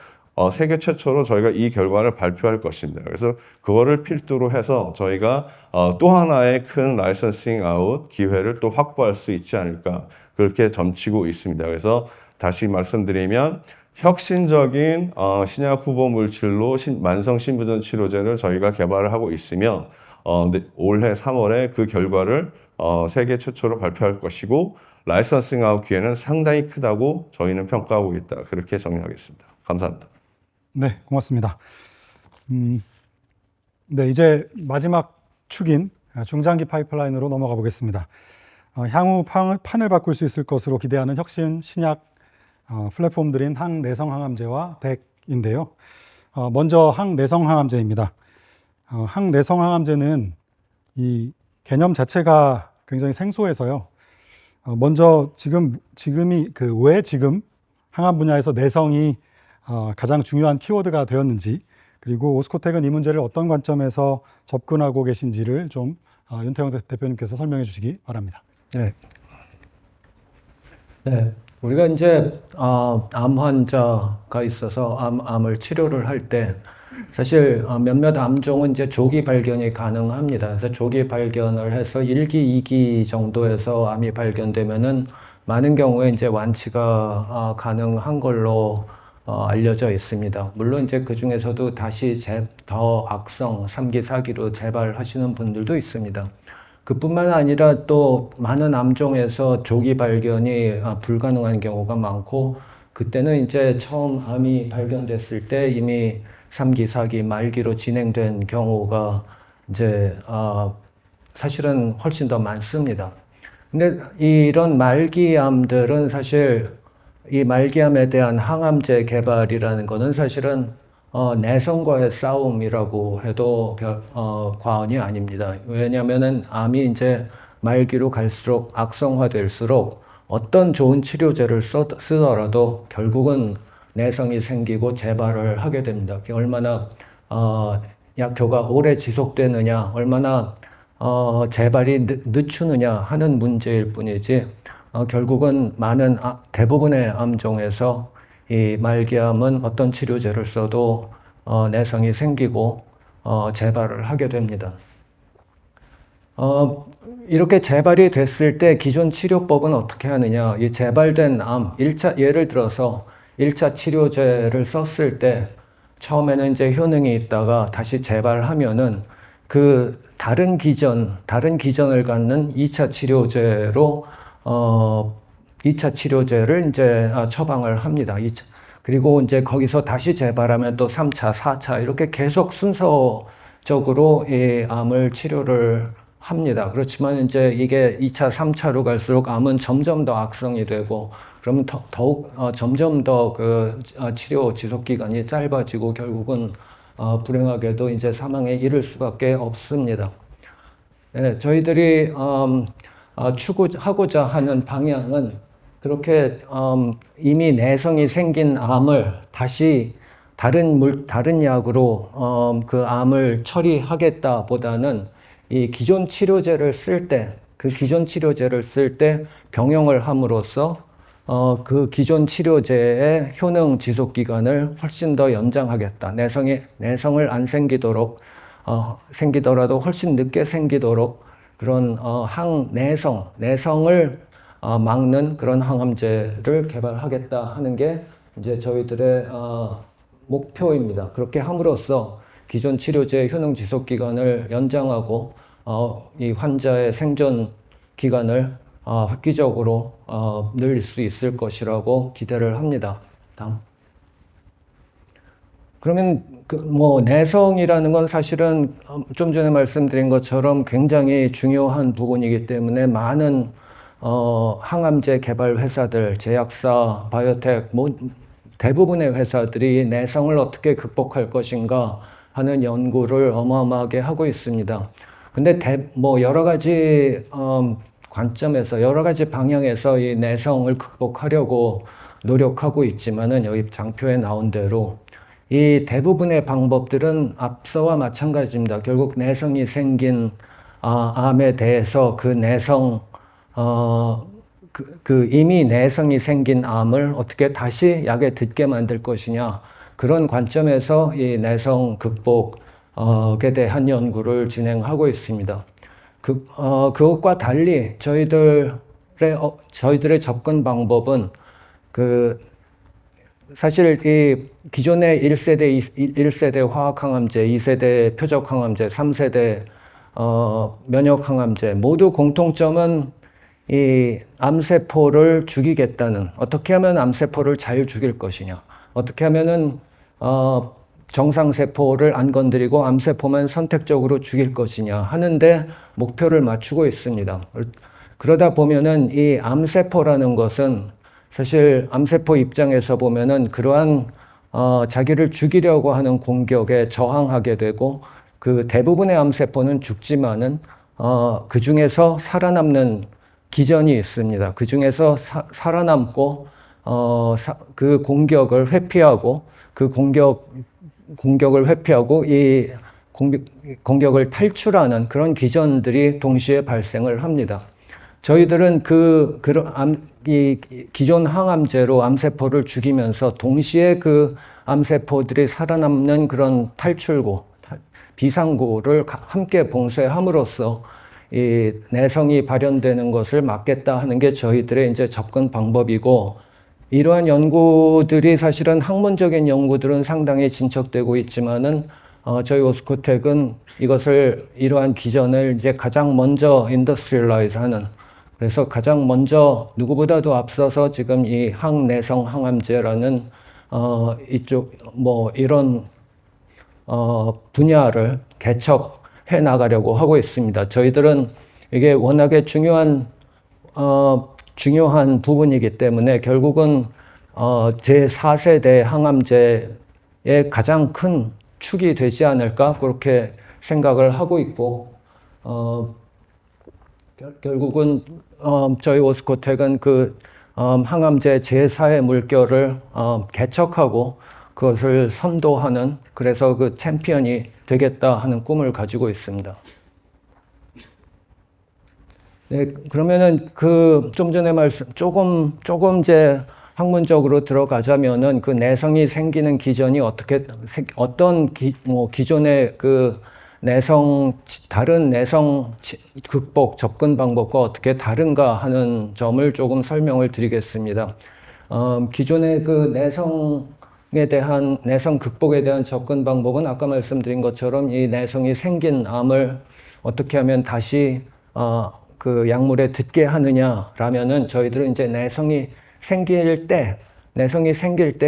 S4: 세계 최초로 저희가 이 결과를 발표할 것입니다. 그래서 그거를 필두로 해서 저희가 또 하나의 큰 라이선싱 아웃 기회를 또 확보할 수 있지 않을까 그렇게 점치고 있습니다. 그래서 다시 말씀드리면 혁신적인 신약 후보 물질로 만성 신부전 치료제를 저희가 개발을 하고 있으며 올해 3월에 그 결과를 세계 최초로 발표할 것이고 라이선싱 아웃 기회는 상당히 크다고 저희는 평가하고 있다. 그렇게 정리하겠습니다. 감사합니다.
S1: 네, 고맙습니다. 네, 이제 마지막 축인 중장기 파이프라인으로 넘어가 보겠습니다. 향후 판을 바꿀 수 있을 것으로 기대하는 혁신 신약 플랫폼들인 항내성 항암제와 덱인데요. 먼저 항내성 항암제입니다. 항내성 항암제는 이 개념 자체가 굉장히 생소해서요. 먼저 지금이 왜 지금 항암 분야에서 내성이 가장 중요한 키워드가 되었는지 그리고 오스코텍은 이 문제를 어떤 관점에서 접근하고 계신지를 좀 윤태영 대표님께서 설명해 주시기 바랍니다.
S3: 네. 네. 우리가 이제 암 환자가 있어서 암을 치료를 할 때 사실 몇몇 암종은 이제 조기 발견이 가능합니다. 그래서 조기 발견을 해서 1기, 2기 정도에서 암이 발견되면은 많은 경우에 이제 완치가 가능한 걸로 알려져 있습니다. 물론 이제 그 중에서도 다시 더 악성 3기, 4기로 재발하시는 분들도 있습니다. 그뿐만 아니라 또 많은 암종에서 조기 발견이 불가능한 경우가 많고, 그때는 이제 처음 암이 발견됐을 때 이미 3기, 4기 말기로 진행된 경우가 이제 사실은 훨씬 더 많습니다. 근데 이런 말기암들은 사실 이 말기암에 대한 항암제 개발이라는 거는 사실은 내성과의 싸움이라고 해도 과언이 아닙니다. 왜냐하면은 암이 이제 말기로 갈수록 악성화될수록 어떤 좋은 치료제를 쓰더라도 결국은 내성이 생기고 재발을 하게 됩니다. 얼마나 약효가 오래 지속되느냐, 얼마나 재발이 늦추느냐 하는 문제일 뿐이지, 결국은 대부분의 암종에서 이 말기암은 어떤 치료제를 써도 내성이 생기고 재발을 하게 됩니다. 이렇게 재발이 됐을 때 기존 치료법은 어떻게 하느냐? 이 재발된 암, 예를 들어서 1차 치료제를 썼을 때 처음에는 이제 효능이 있다가 다시 재발하면은 그 다른 기전을 갖는 2차 치료제로 2차 치료제를 이제 처방을 합니다. 그리고 이제 거기서 다시 재발하면 또 3차, 4차 이렇게 계속 순서적으로 이 암을 치료를 합니다. 그렇지만 이제 이게 2차, 3차로 갈수록 암은 점점 더 악성이 되고, 그러면 더욱 점점 더 그 치료 지속 기간이 짧아지고 결국은 불행하게도 이제 사망에 이를 수밖에 없습니다. 네, 저희들이 추구하고자 하는 방향은 그렇게 이미 내성이 생긴 암을 다시 다른 약으로 그 암을 처리하겠다보다는 이 기존 치료제를 쓸 때, 그 기존 치료제를 쓸 때 병용을 함으로써 그 기존 치료제의 효능 지속 기간을 훨씬 더 연장하겠다. 내성을 안 생기도록, 생기더라도 훨씬 늦게 생기도록 그런 내성을 막는 그런 항암제를 개발하겠다 하는 게 이제 저희들의 목표입니다. 그렇게 함으로써 기존 치료제의 효능 지속 기간을 연장하고 이 환자의 생존 기간을 획기적으로 늘릴 수 있을 것이라고 기대를 합니다. 다음. 그러면 내성이라는 건 사실은 좀 전에 말씀드린 것처럼 굉장히 중요한 부분이기 때문에 많은 항암제 개발 회사들, 제약사, 바이오텍 대부분의 회사들이 내성을 어떻게 극복할 것인가 하는 연구를 어마어마하게 하고 있습니다. 근데 여러 가지 관점에서, 여러 가지 방향에서 이 내성을 극복하려고 노력하고 있지만은 여기 장표에 나온 대로 이 대부분의 방법들은 앞서와 마찬가지입니다. 결국 내성이 생긴 암에 대해서 그 내성, 이미 내성이 생긴 암을 어떻게 다시 약에 듣게 만들 것이냐, 그런 관점에서 이 내성 극복에 대한 연구를 진행하고 있습니다. 그것과 달리 저희들의 접근 방법은 사실 이 기존의 1세대 화학항암제, 2세대 표적항암제, 3세대 면역항암제 모두 공통점은 이 암세포를 죽이겠다는, 어떻게 하면 암세포를 잘 죽일 것이냐, 어떻게 하면은 정상세포를 안 건드리고 암세포만 선택적으로 죽일 것이냐 하는데 목표를 맞추고 있습니다. 그러다 보면은 이 암세포라는 것은 사실 암세포 입장에서 보면은 그러한 자기를 죽이려고 하는 공격에 저항하게 되고, 그 대부분의 암세포는 죽지만은 그 중에서 살아남는 기전이 있습니다. 그 중에서 살아남고 그 공격을 회피하고 그 공격을 공격을 회피하고 이 공격을 탈출하는 그런 기전들이 동시에 발생을 합니다. 저희들은 이 기존 항암제로 암세포를 죽이면서 동시에 그 암세포들이 살아남는 그런 탈출구, 비상구를 함께 봉쇄함으로써 이 내성이 발현되는 것을 막겠다 하는 게 저희들의 이제 접근 방법이고, 이러한 연구들이 사실은 학문적인 연구들은 상당히 진척되고 있지만은 저희 오스코텍은 이러한 기전을 이제 가장 먼저 인더스트리얼라이즈 하는, 그래서 가장 먼저 누구보다도 앞서서 지금 이 항내성 항암제라는 이쪽 이런 분야를 개척해 나가려고 하고 있습니다. 저희들은 이게 워낙에 중요한 부분이기 때문에 결국은 제4세대 항암제의 가장 큰 축이 되지 않을까 그렇게 생각을 하고 있고, 결국은 저희 오스코텍은 그 항암제 제4의 물결을 개척하고 그것을 선도하는, 그래서 그 챔피언이 되겠다 하는 꿈을 가지고 있습니다. 네, 그러면은 그 좀 전에 조금 이제 학문적으로 들어가자면은 그 내성이 생기는 기전이 어떤 기존의 그 다른 내성 극복 접근 방법과 어떻게 다른가 하는 점을 조금 설명을 드리겠습니다. 기존의 그 내성 극복에 대한 접근 방법은 아까 말씀드린 것처럼 이 내성이 생긴 암을 어떻게 하면 다시 그 약물에 듣게 하느냐라면은, 저희들은 이제 내성이 생길 때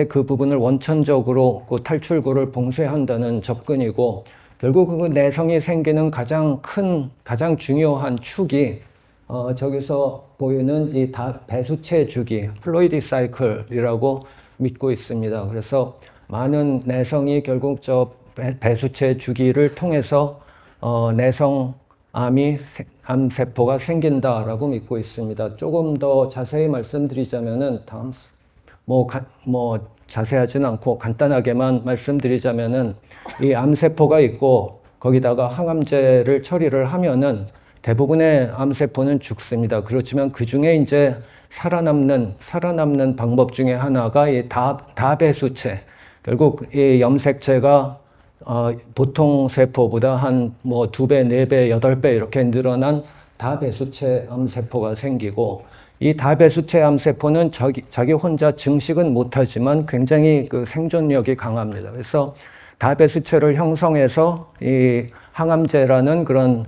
S3: 그 부분을 원천적으로 그 탈출구를 봉쇄한다는 접근이고, 결국 그 내성이 생기는 가장 중요한 축이 저기서 보이는 이 배수체 주기, 플로이디 사이클이라고 믿고 있습니다. 그래서 많은 내성이 결국 저 배수체 주기를 통해서 암세포가 생긴다라고 믿고 있습니다. 조금 더 자세히 말씀드리자면은 자세하진 않고 간단하게만 말씀드리자면은, 이 암세포가 있고 거기다가 항암제를 처리를 하면은 대부분의 암세포는 죽습니다. 그렇지만 그 중에 이제 살아남는 방법 중에 하나가 이 다배수체, 결국 이 염색체가 보통 세포보다 한 2배, 4배, 8배 이렇게 늘어난 다배수체 암세포가 생기고, 이 다배수체 암세포는 자기 혼자 증식은 못하지만 굉장히 그 생존력이 강합니다. 그래서 다배수체를 형성해서 이 항암제라는 그런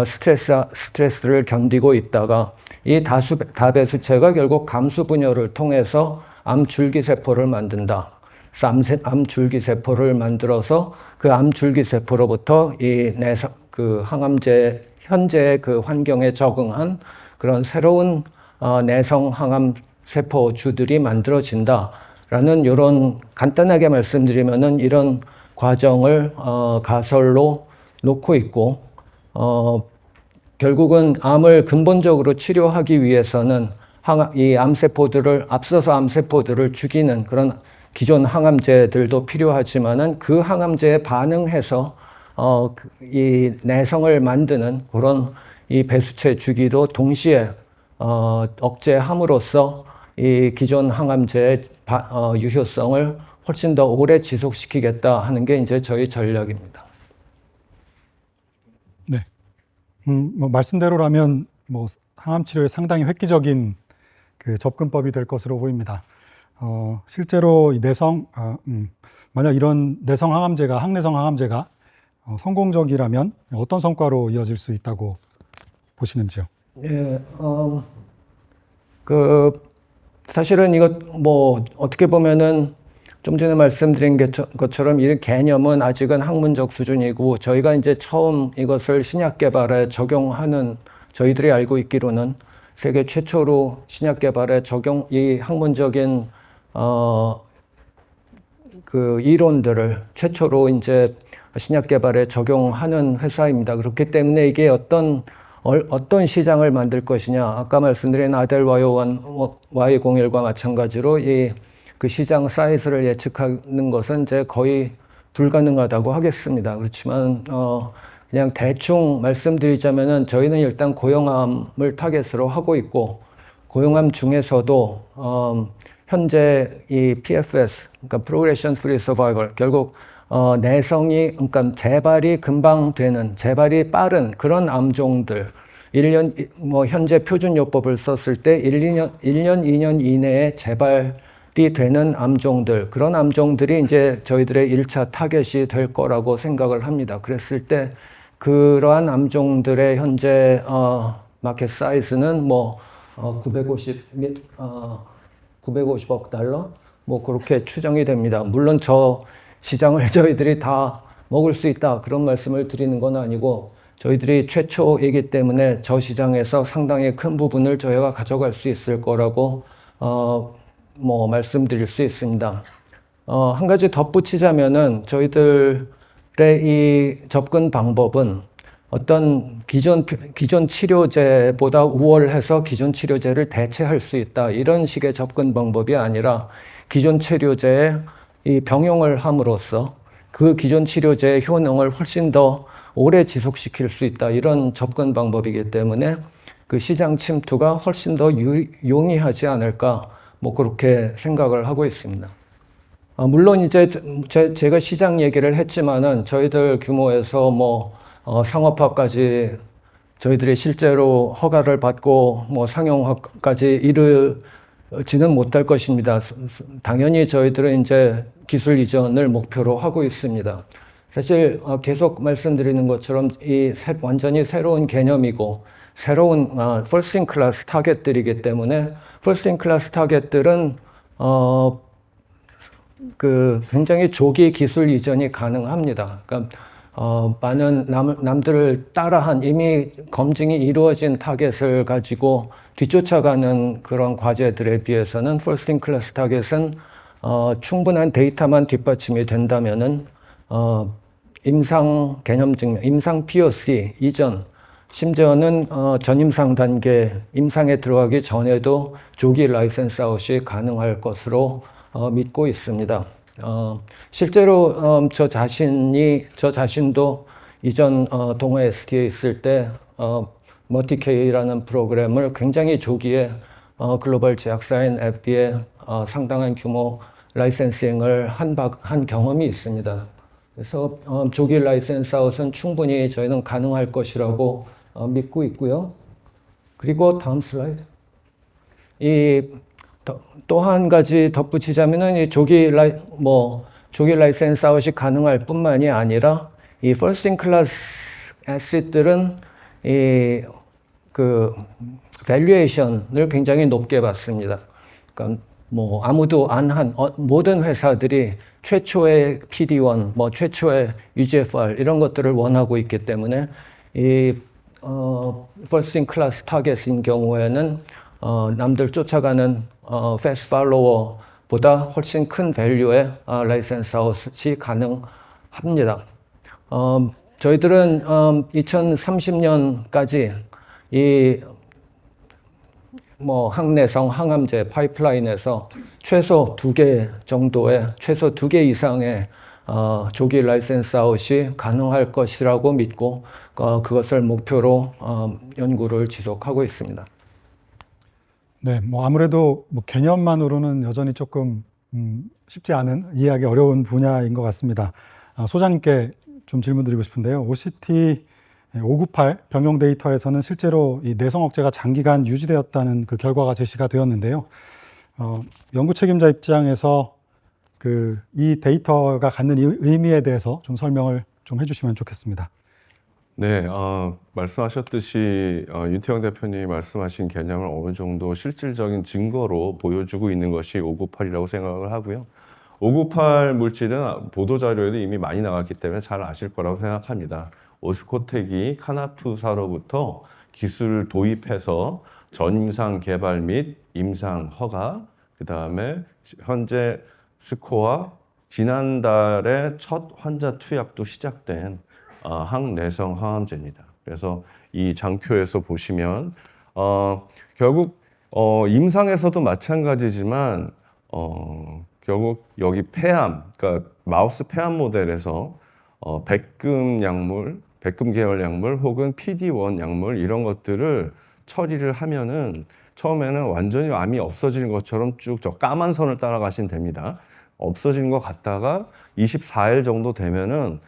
S3: 스트레스를 견디고 있다가, 이 다배수체가 결국 감수분열을 통해서 암줄기세포를 만든다. 그래서 암줄기세포를 만들어서 그 암줄기세포로부터 그 항암제 현재의 그 환경에 적응한 그런 새로운 내성 항암 세포주들이 만들어진다라는, 이런 간단하게 말씀드리면은 이런 과정을 가설로 놓고 있고, 결국은 암을 근본적으로 치료하기 위해서는 이 앞서서 암세포들을 죽이는 그런 기존 항암제들도 필요하지만은 그 항암제에 반응해서 이 내성을 만드는 그런 이 배수체 주기도 동시에 억제함으로써 이 기존 항암제의 유효성을 훨씬 더 오래 지속시키겠다 하는 게 이제 저희 전략입니다.
S1: 네. 말씀대로라면 항암 치료에 상당히 획기적인 그 접근법이 될 것으로 보입니다. 실제로 이 만약 이런 내성 항암제가, 항내성 항암제가 성공적이라면 어떤 성과로 이어질 수 있다고 보시는지요?
S3: 예, 사실은 이거 어떻게 보면은 좀 전에 말씀드린 것처럼 이 개념은 아직은 학문적 수준이고, 저희가 이제 처음 이것을 신약 개발에 적용하는, 저희들이 알고 있기로는 세계 최초로 신약 개발에 이 학문적인 그 이론들을 최초로 이제 신약 개발에 적용하는 회사입니다. 그렇기 때문에 이게 어떤 시장을 만들 것이냐, 아까 말씀드린 아델 Y01과 마찬가지로 그 시장 사이즈를 예측하는 것은 이제 거의 불가능하다고 하겠습니다. 그렇지만 그냥 대충 말씀드리자면은 저희는 일단 고용암을 타겟으로 하고 있고 고용암 중에서도 현재 이 PFS, 그러니까 Progression Free Survival, 결국 내성이, 그러니까 재발이 금방 되는, 재발이 빠른 그런 암종들, 1년, 현재 표준요법을 썼을 때 1년, 2년 이내에 재발이 되는 암종들, 그런 암종들이 이제 저희들의 1차 타겟이 될 거라고 생각을 합니다. 그랬을 때 그러한 암종들의 현재 마켓 사이즈는 950억 달러? 그렇게 추정이 됩니다. 물론 저 시장을 저희들이 다 먹을 수 있다, 그런 말씀을 드리는 건 아니고, 저희들이 최초이기 때문에 저 시장에서 상당히 큰 부분을 저희가 가져갈 수 있을 거라고 말씀드릴 수 있습니다. 한 가지 덧붙이자면은 저희들의 이 접근 방법은 어떤 기존 치료제보다 우월해서 기존 치료제를 대체할 수 있다, 이런 식의 접근 방법이 아니라 기존 치료제에 이 병용을 함으로써 그 기존 치료제의 효능을 훨씬 더 오래 지속시킬 수 있다, 이런 접근 방법이기 때문에 그 시장 침투가 훨씬 더 용이하지 않을까, 그렇게 생각을 하고 있습니다. 물론 이제 제가 시장 얘기를 했지만은 저희들 규모에서 상업화까지 저희들이 실제로 허가를 받고 상용화까지 이르지는 못할 것입니다. 당연히 저희들은 이제 기술 이전을 목표로 하고 있습니다. 사실 계속 말씀드리는 것처럼 완전히 새로운 개념이고 새로운 first in class 타겟들이기 때문에 first in class 타겟들은 굉장히 조기 기술 이전이 가능합니다. 그러니까 많은 남들을 따라한 이미 검증이 이루어진 타겟을 가지고 뒤쫓아가는 그런 과제들에 비해서는 first in class 타겟은 충분한 데이터만 뒷받침이 된다면은 임상 개념 증명, 임상 POC 이전, 심지어는 전임상 단계, 임상에 들어가기 전에도 조기 라이센스 아웃이 가능할 것으로 믿고 있습니다. 실제로 저 자신도 이전 동호 ST에 있을 때 머티케이라는 프로그램을 굉장히 조기에 글로벌 제약사인 AbbVie 상당한 규모 라이센싱을 한 경험이 있습니다. 그래서 조기 라이센스 아웃은 충분히 저희는 가능할 것이라고 믿고 있고요. 그리고 다음 슬라이드. 또 한 가지 덧붙이자면은 이 조기 라이센스 아웃이 가능할 뿐만이 아니라 이 first in class asset들은 밸류에이션을 굉장히 높게 받습니다. 그러니까 아무도 안 한 모든 회사들이 최초의 PD-1, 최초의 UGFR 이런 것들을 원하고 있기 때문에 이 first in class 타겟인 경우에는 남들 쫓아가는 fast follower보다 훨씬 큰 밸류의 라이센스 아웃이 가능합니다. 저희들은 2030년까지 이 항내성 항암제 파이프라인에서 최소 2개 정도의, 최소 2개 이상의 조기 라이센스 아웃이 가능할 것이라고 믿고 그것을 목표로 연구를 지속하고 있습니다.
S1: 네, 아무래도 개념만으로는 여전히 조금 쉽지 않은, 이해하기 어려운 분야인 것 같습니다. 소장님께 좀 질문드리고 싶은데요. OCT 598 병용 데이터에서는 실제로 이 내성 억제가 장기간 유지되었다는 그 결과가 제시가 되었는데요. 연구 책임자 입장에서 이 데이터가 갖는 의미에 대해서 좀 설명을 좀 해주시면 좋겠습니다.
S4: 네, 말씀하셨듯이 윤태영 대표님이 말씀하신 개념을 어느 정도 실질적인 증거로 보여주고 있는 것이 598이라고 생각을 하고요. 598 물질은 보도자료에도 이미 많이 나왔기 때문에 잘 아실 거라고 생각합니다. 오스코텍이 카나푸사로부터 기술을 도입해서 전임상 개발 및 임상 허가, 그 다음에 현재 스코어, 지난달에 첫 환자 투약도 시작된 항내성 항암제입니다. 그래서 이 장표에서 보시면 결국 임상에서도 마찬가지지만 결국 여기 폐암, 그러니까 마우스 폐암 모델에서 백금 약물, 백금 계열 약물 혹은 PD-1 약물 이런 것들을 처리를 하면은 처음에는 완전히 암이 없어지는 것처럼 쭉 저 까만 선을 따라가시면 됩니다. 없어지는 것 같다가 24일 정도 되면은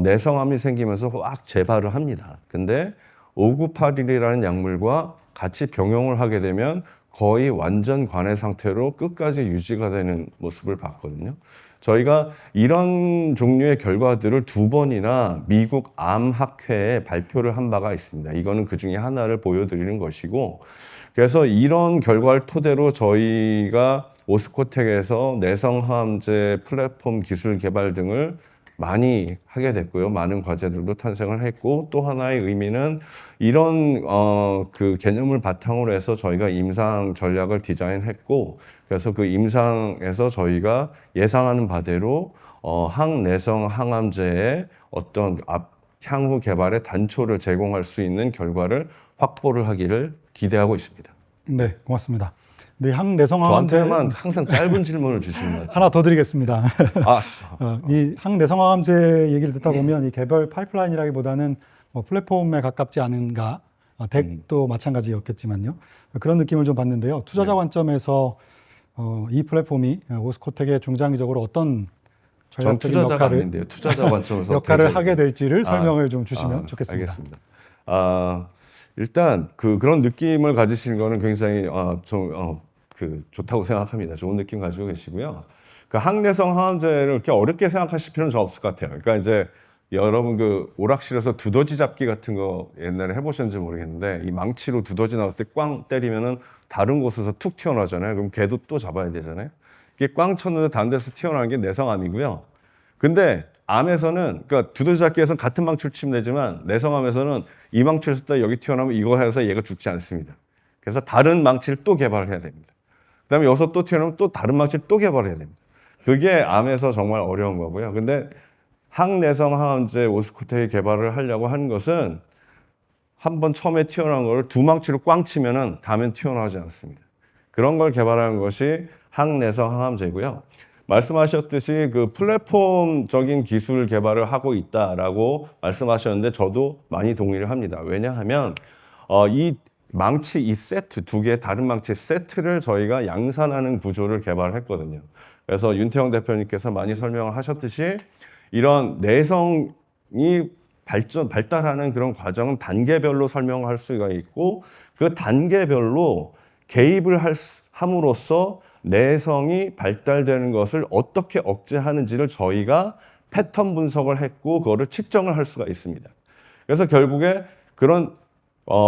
S4: 내성암이 생기면서 확 재발을 합니다. 근데 5981이라는 약물과 같이 병용을 하게 되면 거의 완전 관해 상태로 끝까지 유지가 되는 모습을 봤거든요. 저희가 이런 종류의 결과들을 2번이나 미국 암학회에 발표를 한 바가 있습니다. 이거는 그 중에 하나를 보여드리는 것이고, 그래서 이런 결과를 토대로 저희가 오스코텍에서 내성항암제 플랫폼 기술 개발 등을 많이 하게 됐고요. 많은 과제들도 탄생을 했고, 또 하나의 의미는 이런 그 개념을 바탕으로 해서 저희가 임상 전략을 디자인했고, 그래서 그 임상에서 저희가 예상하는 바대로 항내성 항암제의 어떤 향후 개발의 단초를 제공할 수 있는 결과를 확보를 하기를 기대하고 있습니다.
S1: 네, 고맙습니다. 네, 항내성항암제
S4: 저한테만 항상 짧은 질문을 주시는 것 같아요.
S1: 하나 더 드리겠습니다.
S4: 아,
S1: 이 항내성항암제 얘기를 듣다 보면 이 개별 파이프라인이라기보다는 플랫폼에 가깝지 않은가, 덱도 마찬가지였겠지만요. 그런 느낌을 좀 받는데요. 투자자 관점에서 이 플랫폼이 오스코텍에 중장기적으로 어떤
S4: 전
S1: 전략적인
S4: 투자자가
S1: 역할을,
S4: 아닌데요. 투자자 관점에서
S1: 역할을 하게 될지를 설명을 좀 주시면
S4: 아,
S1: 좋겠습니다.
S4: 알겠습니다. 일단 그런 느낌을 가지시는 거는 굉장히 좋다고 생각합니다. 좋은 느낌 가지고 계시고요. 그 항내성 항암제를 이렇게 어렵게 생각하실 필요는 전 없을 것 같아요. 그러니까 이제 여러분 그 오락실에서 두더지 잡기 같은 거 옛날에 해보셨는지 모르겠는데 이 망치로 두더지 나왔을 때 꽝 때리면은 다른 곳에서 툭 튀어나오잖아요. 그럼 걔도 또 잡아야 되잖아요. 이게 꽝 쳤는데 다른 데서 튀어나오는 게 내성암이고요. 근데 암에서는, 그러니까 두더지 잡기에서는 같은 망치를 치면 되지만 내성암에서는 이 망치를 썼다 여기 튀어나오면 이거 해서 얘가 죽지 않습니다. 그래서 다른 망치를 또 개발해야 됩니다. 그 다음에 여기서 또 튀어나오면 또 다른 망치를 또 개발해야 됩니다. 그게 암에서 정말 어려운 거고요. 근데 항내성 항암제 오스코텍이 개발을 하려고 하는 것은 한번 처음에 튀어나온 걸 두 망치로 꽝 치면은 다음엔 튀어나오지 않습니다. 그런 걸 개발하는 것이 항내성 항암제고요. 말씀하셨듯이 그 플랫폼적인 기술 개발을 하고 있다라고 말씀하셨는데 저도 많이 동의를 합니다. 왜냐하면 이 망치 이 세트, 두 개의 다른 망치 세트를 저희가 양산하는 구조를 개발했거든요. 그래서 윤태영 대표님께서 많이 설명을 하셨듯이 이런 내성이 발달하는 그런 과정은 단계별로 설명할 수가 있고 그 단계별로 개입을 함으로써 내성이 발달되는 것을 어떻게 억제하는지를 저희가 패턴 분석을 했고 그거를 측정을 할 수가 있습니다. 그래서 결국에 그런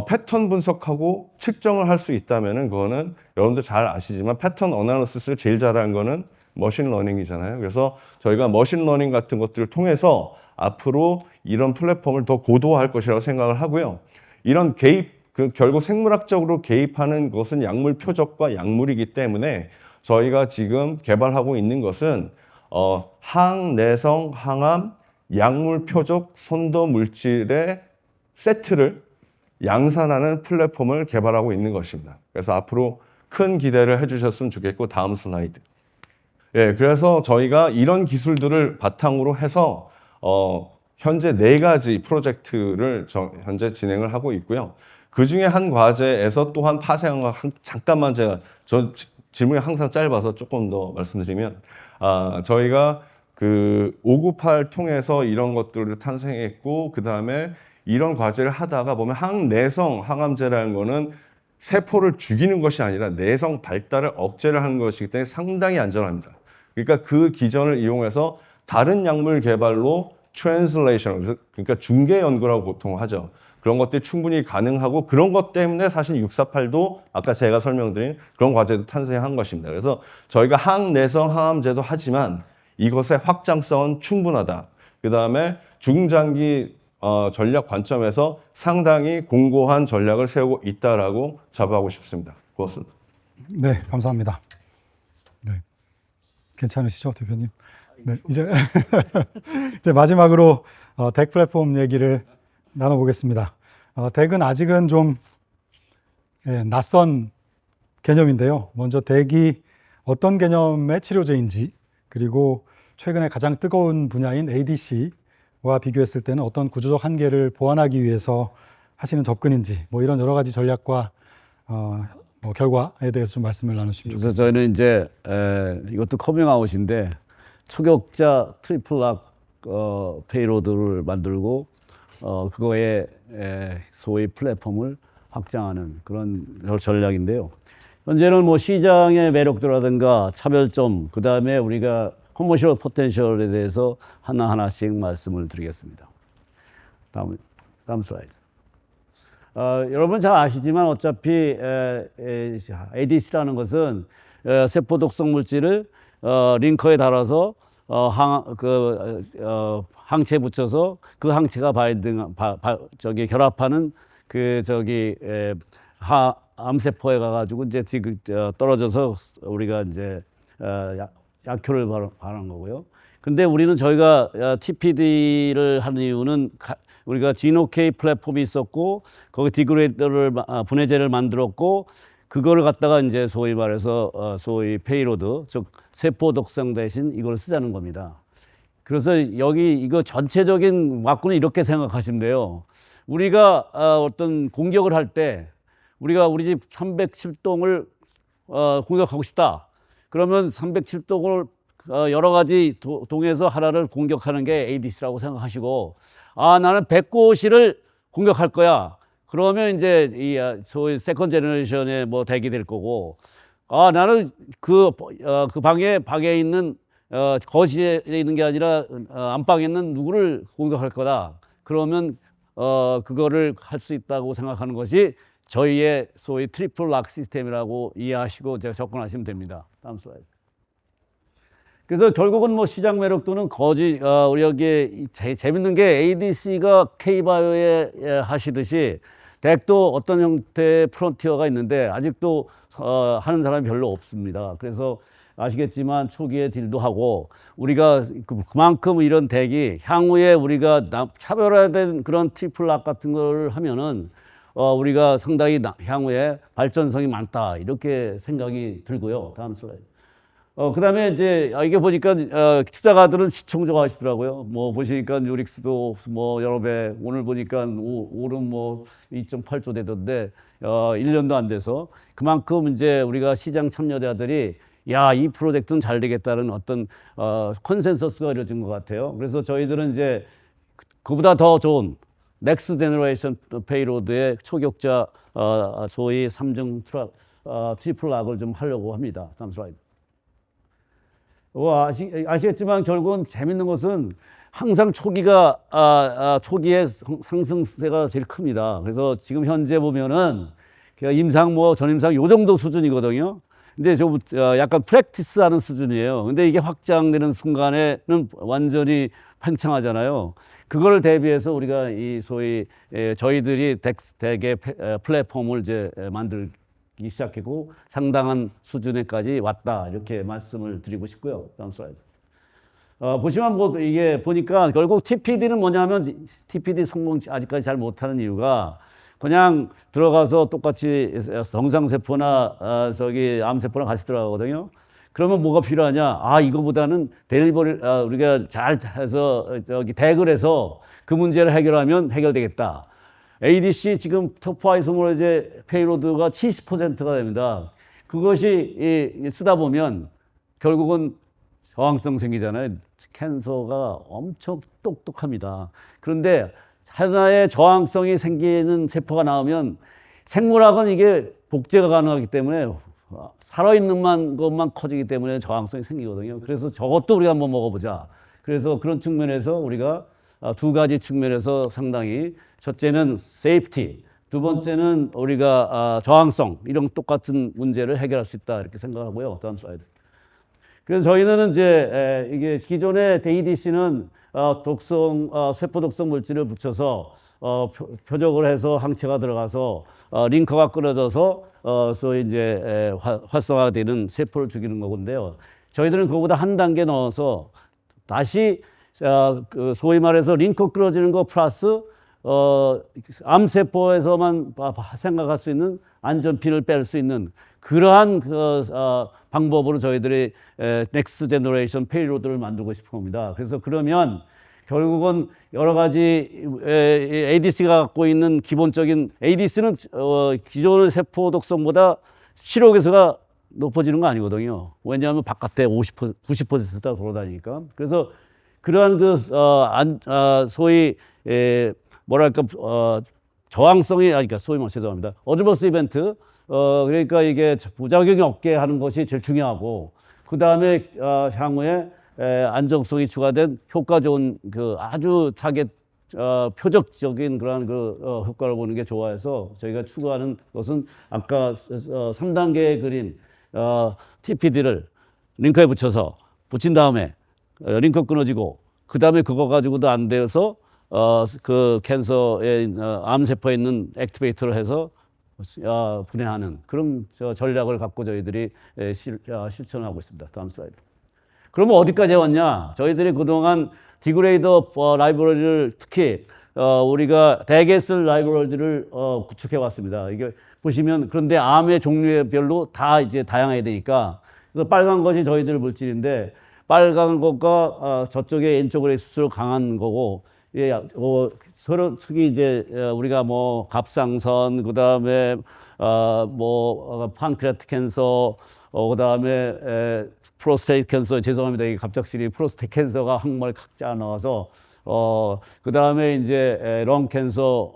S4: 패턴 분석하고 측정을 할 수 있다면은 그거는 여러분들 잘 아시지만 패턴 어나리시스를 제일 잘하는 거는 머신러닝이잖아요. 그래서 저희가 머신러닝 같은 것들을 통해서 앞으로 이런 플랫폼을 더 고도화할 것이라고 생각을 하고요. 이런 개입, 결국 생물학적으로 개입하는 것은 약물 표적과 약물이기 때문에 저희가 지금 개발하고 있는 것은 항내성, 항암, 약물 표적, 선도 물질의 세트를 양산하는 플랫폼을 개발하고 있는 것입니다. 그래서 앞으로 큰 기대를 해주셨으면 좋겠고 다음 슬라이드. 예, 그래서 저희가 이런 기술들을 바탕으로 해서 현재 4가지 프로젝트를 현재 진행을 하고 있고요. 그 중에 한 과제에서 또한 파생한 거 잠깐만 질문이 항상 짧아서 조금 더 말씀드리면 저희가 그 598 통해서 이런 것들을 탄생했고 그 다음에 이런 과제를 하다가 보면 항내성 항암제라는 거는 세포를 죽이는 것이 아니라 내성 발달을 억제를 하는 것이기 때문에 상당히 안전합니다. 그러니까 그 기전을 이용해서 다른 약물 개발로 트랜슬레이션, 그러니까 중개 연구라고 보통 하죠. 그런 것들이 충분히 가능하고 그런 것 때문에 사실 648도 아까 제가 설명드린 그런 과제도 탄생한 것입니다. 그래서 저희가 항내성 항암제도 하지만 이것의 확장성은 충분하다. 그 다음에 중장기 전략 관점에서 상당히 공고한 전략을 세우고 있다라고 자부하고 싶습니다. 고맙습니다.
S1: 네, 감사합니다. 네, 괜찮으시죠, 대표님? 네, 이제 이제 마지막으로 덱 플랫폼 얘기를 나눠보겠습니다. 덱은 아직은 좀 낯선 개념인데요. 먼저 덱이 어떤 개념의 치료제인지, 그리고 최근에 가장 뜨거운 분야인 ADC와 비교했을 때는 어떤 구조적 한계를 보완하기 위해서 하시는 접근인지, 뭐 이런 여러 가지 전략과 뭐 결과에 대해서 좀 말씀을 나누시면
S2: 그래서
S1: 좋겠습니다.
S2: 저희는 이제 이것도 커밍아웃인데 초격자 트리플락 페이로드를 만들고 그거에 소위 플랫폼을 확장하는 그런 전략인데요. 현재는 뭐 시장의 매력도라든가 차별점, 그 다음에 우리가 커머셜 포텐셜에 대해서 하나하나씩 말씀을 드리겠습니다. 다음 슬라이드. 여러분 잘 아시지만 어차피 ADC라는 것은 세포 독성 물질을 링커에 달아서 항체에 붙여서 그 항체가 결합하는 암세포에 가가지고 이제 떨어져서 우리가 이제 약효를 발하는 거고요. 근데 우리는 저희가 TPD를 하는 이유는 우리가 지노케이 플랫폼이 있었고 거기 디그레이더를 분해제를 만들었고 그거를 갖다가 이제 소위 말해서 소위 페이로드, 즉 세포 독성 대신 이걸 쓰자는 겁니다. 그래서 여기 이거 전체적인 와꾸는 이렇게 생각하시면 돼요. 우리가 어떤 공격을 할 때 우리가 우리 집 307동을 공격하고 싶다. 그러면 307동을 여러 가지 동에서 하나를 공격하는 게 ADC라고 생각하시고, 나는 백고시를 공격할 거야. 그러면 이제 이 소위 세컨 제너레이션의 뭐 대기 될 거고, 나는 그 방에 있는 거실에 있는 게 아니라 안방에 있는 누구를 공격할 거다. 그러면 그거를 할 수 있다고 생각하는 것이 저희의 소위 트리플 락 시스템이라고 이해하시고 제가 접근하시면 됩니다. 다음 슬라이드. 그래서 결국은 뭐 시장 매력도는 우리 여기 재밌는 게 ADC가 K바이오에 하시듯이 덱도 어떤 형태의 프론티어가 있는데 아직도 하는 사람이 별로 없습니다. 그래서 아시겠지만 초기에 딜도 하고 우리가 그만큼 이런 덱이 향후에 우리가 차별화된 그런 트리플 락 같은 걸 하면은 우리가 상당히 향후에 발전성이 많다 이렇게 생각이 들고요. 다음 슬라이드. 그다음에 이제 이게 보니까 투자가들은 시총 좋아하시더라고요. 뭐 보시니까 유릭스도 뭐 여러 배, 오늘 보니까 오른 뭐 2.8조 되던데 1년도 안 돼서 그만큼 이제 우리가 시장 참여자들이 이 프로젝트는 잘 되겠다는 어떤 컨센서스가 이루어진 것 같아요. 그래서 저희들은 이제 그보다 더 좋은 넥스트 제너레이션 페이로드의 초격자 소위 3중 트리플 락을 좀 하려고 합니다. 다음 슬라이드. 아시겠지만 결국은 재밌는 것은 항상 초기에 상승세가 제일 큽니다. 그래서 지금 현재 보면은 임상 전임상 요 정도 수준이거든요. 근데 좀 약간 프랙티스 하는 수준이에요. 근데 이게 확장되는 순간에는 완전히 팽창하잖아요. 그걸 대비해서 우리가 이 소위 저희들이 덱의 플랫폼을 이제 만들기 시작했고 상당한 수준에까지 왔다 이렇게 말씀을 드리고 싶고요. 다음 슬라이드. 보시면 이게 보니까 결국 TPD는 뭐냐면 TPD 성공 아직까지 잘 못하는 이유가 그냥 들어가서 똑같이 정상세포나 암세포랑 같이 들어가거든요. 그러면 뭐가 필요하냐? 이거보다는 델리버리 우리가 잘 해서 덱을 해서 그 문제를 해결하면 해결되겠다. ADC 지금 토프 아이소모레이제 페이로드가 70%가 됩니다. 그것이 쓰다 보면 결국은 저항성 생기잖아요. 캔서가 엄청 똑똑합니다. 그런데 하나의 저항성이 생기는 세포가 나오면 생물학은 이게 복제가 가능하기 때문에 살아있는 것만 커지기 때문에 저항성이 생기거든요. 그래서 저것도 우리가 한번 먹어보자. 그래서 그런 측면에서 우리가 두 가지 측면에서 상당히 첫째는 세이프티, 두 번째는 우리가 저항성 이런 똑같은 문제를 해결할 수 있다 이렇게 생각하고요. 다음 슬라이드. 그래서 저희는 이제 이게 기존의 ADC는 세포 독성 물질을 붙여서 표적을 해서 항체가 들어가서 링커가 끊어져서 소위 이제 활성화되는 세포를 죽이는 거건데요. 저희들은 그거보다 한 단계 넣어서 다시 소위 말해서 링커 끊어지는 거 플러스 암세포에서만 생각할 수 있는 안전핀을 뺄 수 있는 그러한 방법으로 저희들이 넥스트 제너레이션 페이로드를 만들고 싶은 겁니다. 그래서 그러면 결국은 여러 가지 ADC가 갖고 있는 기본적인 ADC는 기존의 세포 독성보다 치료계수가 높아지는 거 아니거든요. 왜냐하면 바깥에 90%다 돌아다니니까. 그래서 그러한 소위 뭐랄까 저항성이 그러니까 소위 죄송합니다. 어드버스 이벤트 그러니까 이게 부작용이 없게 하는 것이 제일 중요하고 그 다음에 향후에 안정성이 추가된 효과 좋은 아주 타겟 표적적인 그런 효과를 보는 게 좋아해서 저희가 추구하는 것은 아까 3단계의 그림 TPD를 링커에 붙인 다음에 링커 끊어지고 그 다음에 그거 가지고도 안 돼서 그 캔서의 암세포에 있는 액티베이터를 해서 분해하는 그런 전략을 갖고 저희들이 실천하고 있습니다. 다음 슬라이드. 그러면 어디까지 왔냐? 저희들이 그동안 디그레이더 라이브러리를 특히 우리가 대개 쓸 라이브러리를 구축해 왔습니다. 이게 보시면 그런데 암의 종류별로 다 이제 다양해야 되니까 그래서 빨간 것이 저희들 물질인데 빨간 것과 저쪽에 왼쪽으로 수술 강한 거고 서로 특히 이제 우리가 뭐 갑상선 그다음에 판크레아틱 캔서 그다음에 프로스테이트 캔서 죄송합니다. 이게 갑작스레 프로스테이트 캔서가 한국말에 각자 나와서 그다음에 이제 런 캔서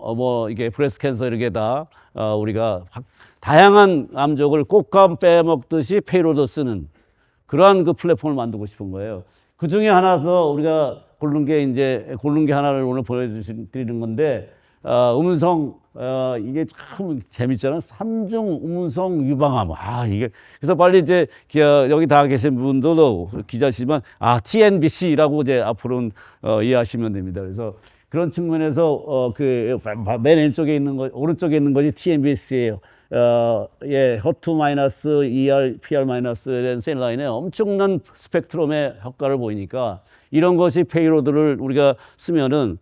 S2: 이게 브레스트 캔서 이렇게 다 우리가 다양한 암족을 꽃감 빼먹듯이 페이로드 쓰는 그러한 플랫폼을 만들고 싶은 거예요. 그 중에 하나서 우리가 고른 게 하나를 오늘 보여드리는 건데, 음성, 이게 참 재밌잖아요. 3중 음성 유방암. 이게. 그래서 빨리 이제, 여기 다 계신 분들도 기자시지만, TNBC라고 이제 앞으로는, 이해하시면 됩니다. 그래서 그런 측면에서, 맨 왼쪽에 있는 오른쪽에 있는 것이 TNBC예요. HER2 마이너스, PR 마이너스의 셀라인에 엄청난 스펙트럼의 효과를 보이니까 이런 것이 페이로드를 우리가 쓰면은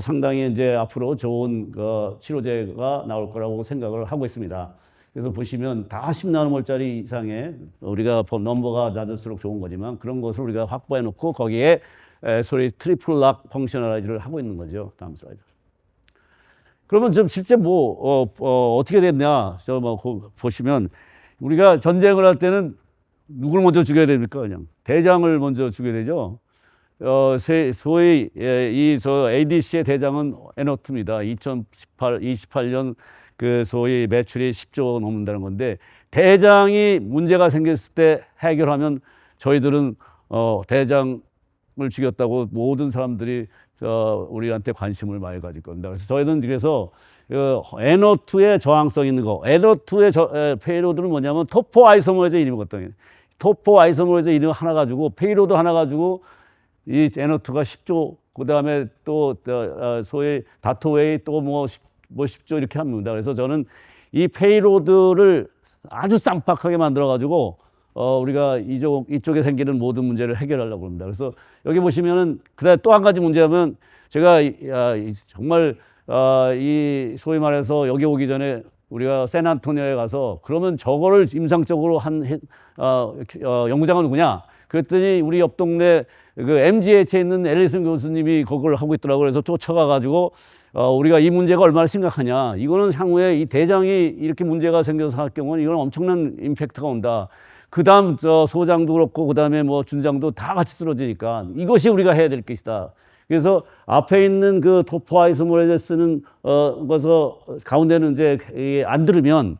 S2: 상당히 이제 앞으로 좋은 치료제가 나올 거라고 생각을 하고 있습니다. 그래서 보시면 다 10나노몰짜리 이상의 우리가 넘버가 낮을수록 좋은 거지만 그런 것을 우리가 확보해 놓고 거기에 소위 트리플 락 펑셔널라이즈를 하고 있는 거죠. 다음 슬라이드. 그러면 좀 실제 어떻게 됐냐? 보시면 우리가 전쟁을 할 때는 누굴 먼저 죽여야 됩니까? 그냥 대장을 먼저 죽여야 되죠. 소위 ADC의 대장은 에너트입니다. 2028년 소위 매출이 10조 넘는다는 건데 대장이 문제가 생겼을 때 해결하면 저희들은 대장을 죽였다고 모든 사람들이 우리한테 관심을 많이 가질 겁니다. 그래서 저희는 NO2의 저항성 있는 거, NO2의 페이로드는 뭐냐면 토포 아이소머레이즈 이름이거든요. 토포 아이소머레이즈 이름 하나 가지고 페이로드 하나 가지고 이 NO2가 10조, 그 다음에 또 소위 다토웨이 또 10조 이렇게 합니다. 그래서 저는 이 페이로드를 아주 쌈박하게 만들어 가지고 우리가 이쪽에 생기는 모든 문제를 해결하려고 합니다. 그래서 여기 보시면은 그다음에 또 한 가지 문제하면 제가 정말 이 소위 말해서 여기 오기 전에 우리가 샌안토니오에 가서 그러면 저거를 임상적으로 한 연구장은 누구냐? 그랬더니 우리 옆 동네 MGH에 있는 앨리슨 교수님이 그걸 하고 있더라고요. 그래서 쫓아가가지고 우리가 이 문제가 얼마나 심각하냐? 이거는 향후에 이 대장이 이렇게 문제가 생겨서 할 경우는 이건 엄청난 임팩트가 온다. 그 다음 소장도 그렇고 그 다음에 준장도 다 같이 쓰러지니까 이것이 우리가 해야 될 것이다. 그래서 앞에 있는 토포 아이소머레이즈 쓰는 것서 가운데는 이제 안 들으면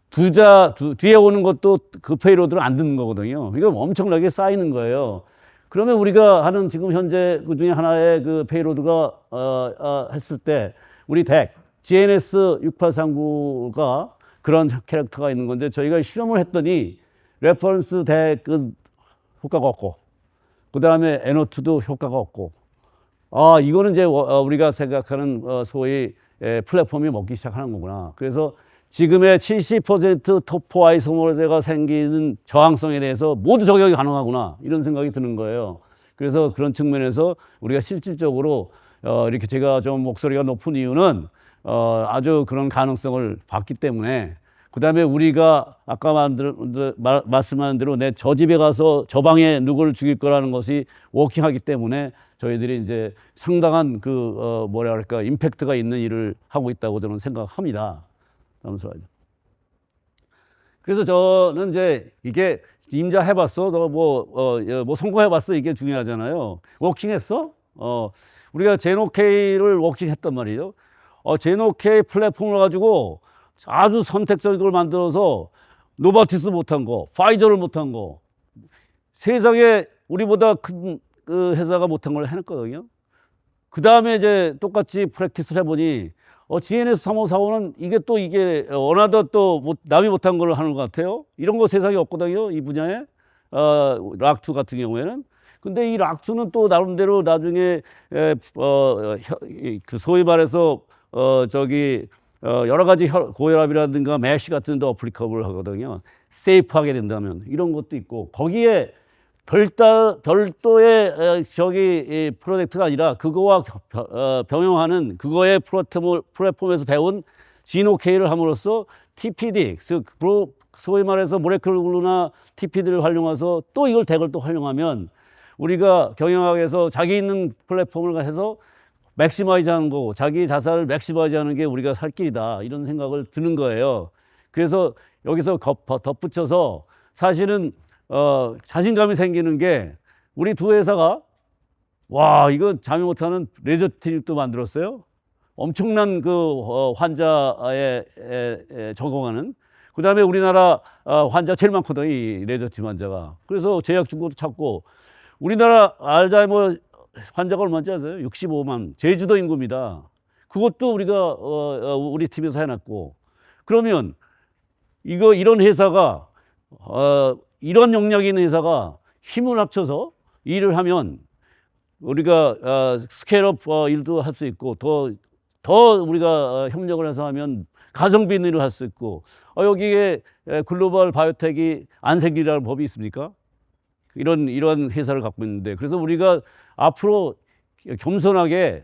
S2: 뒤에 오는 것도 페이로드를 안 듣는 거거든요. 이거 엄청나게 쌓이는 거예요. 그러면 우리가 하는 지금 현재 그 중에 하나의 페이로드가 했을 때 우리 GNS 6839가 그런 캐릭터가 있는 건데 저희가 실험을 했더니 레퍼런스 효과가 없고 그 다음에 NO2도 효과가 없고 이거는 이제 우리가 생각하는 소위 플랫폼이 먹기 시작하는 거구나. 그래서 지금의 70% 토포 아이소머레이즈가 생기는 저항성에 대해서 모두 저격이 가능하구나 이런 생각이 드는 거예요. 그래서 그런 측면에서 우리가 실질적으로 이렇게 제가 좀 목소리가 높은 이유는 아주 그런 가능성을 봤기 때문에 그다음에 우리가 아까 말씀한 대로 내 저 집에 가서 저 방에 누구를 죽일 거라는 것이 워킹하기 때문에 저희들이 이제 상당한 그 뭐라 그럴까 임팩트가 있는 일을 하고 있다고 저는 생각합니다. 다음 슬라이드. 그래서 저는 이제 이게 임자 해봤어? 너 뭐 성공해봤어? 이게 중요하잖아요. 워킹했어? 우리가 제노케이를 워킹했단 말이에요. 제노케이 플랫폼을 가지고 아주 선택적인 걸 만들어서 노바티스 못한 거, 파이저를 못한 거, 세상에 우리보다 큰 그 회사가 못한 걸 해냈거든요. 그 다음에 이제 똑같이 프랙티스를 해보니 GNS 3545는 이게 어나더 또 남이 못한 걸 하는 것 같아요. 이런 거 세상에 없거든요. 이 분야에 락2 같은 경우에는. 근데 이 락2는 또 나름대로 나중에 그 소위 말해서 여러 가지 고혈압이라든가 매시 같은 데 어플리커블 하거든요. 세이프하게 된다면 이런 것도 있고 거기에 별도의 프로젝트가 아니라 그거와 병용하는 그거의 플랫폼에서 배운 지노케이를 함으로써 TPD, 소위 말해서 모레큘러 글루나 TPD를 활용해서 또 이걸 덱을 또 활용하면 우리가 경영학에서 자기 있는 플랫폼을 해서 맥시마이즈 하는 거고 자기 자산을 맥시마이즈 하는 게 우리가 살 길이다 이런 생각을 드는 거예요. 그래서 여기서 덧붙여서 사실은 자신감이 생기는 게 우리 두 회사가 와 이거 잠이 못하는 레저 트립도 만들었어요. 엄청난 그 환자에 적응하는. 그 다음에 우리나라 환자 제일 많거든요. 이 레저 트립 환자가. 그래서 제약 중고도 찾고 우리나라 알츠하이머 환자가 얼마인지 아세요? 65만. 제주도 인구입니다. 그것도 우리가 우리 팀에서 해놨고. 그러면 이런 회사가 이런 역량이 있는 회사가 힘을 합쳐서 일을 하면 우리가 스케일업 일도 할 수 있고 더 우리가 협력을 해서 하면 가성비 있는 일을 할 수 있고 여기에 글로벌 바이오텍이 안 생기라는 법이 있습니까? 이런 회사를 갖고 있는데 그래서 우리가 앞으로 겸손하게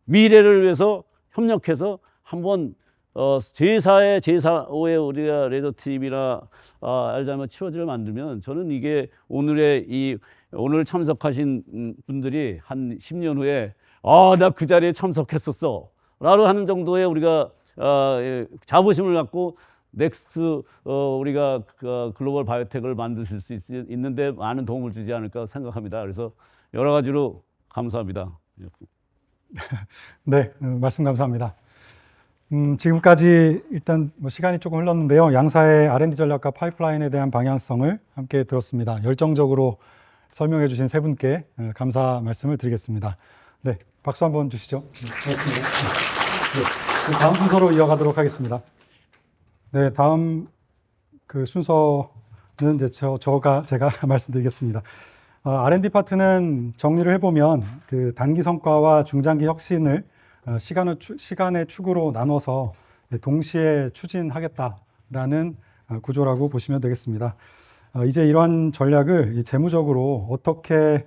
S2: 미래를 위해서 협력해서 한번 제4의 제4호의 우리가 레저팀이나 알츠하이머 치료제를 만들면 저는 이게 오늘 참석하신 분들이 한 10년 후에 나 그 자리에 참석했었어 라고 하는 정도의 우리가 자부심을 갖고 넥스트 우리가 글로벌 바이오텍을 만드실 수 있는데 많은 도움을 주지 않을까 생각합니다. 그래서 여러 가지로 감사합니다.
S1: 네, 말씀 감사합니다. 지금까지 일단 뭐 시간이 조금 흘렀는데요. 양사의 R&D 전략과 파이프라인에 대한 방향성을 함께 들었습니다. 열정적으로 설명해 주신 세 분께 감사 말씀을 드리겠습니다. 네, 박수 한번 주시죠. 고맙습니다. 네, 다음 순서로 이어가도록 하겠습니다. 네, 다음 그 순서는 이제 제가 말씀드리겠습니다. R&D 파트는 정리를 해보면 그 단기 성과와 중장기 혁신을 시간의 축으로 나눠서 동시에 추진하겠다라는 구조라고 보시면 되겠습니다. 이제 이러한 전략을 재무적으로 어떻게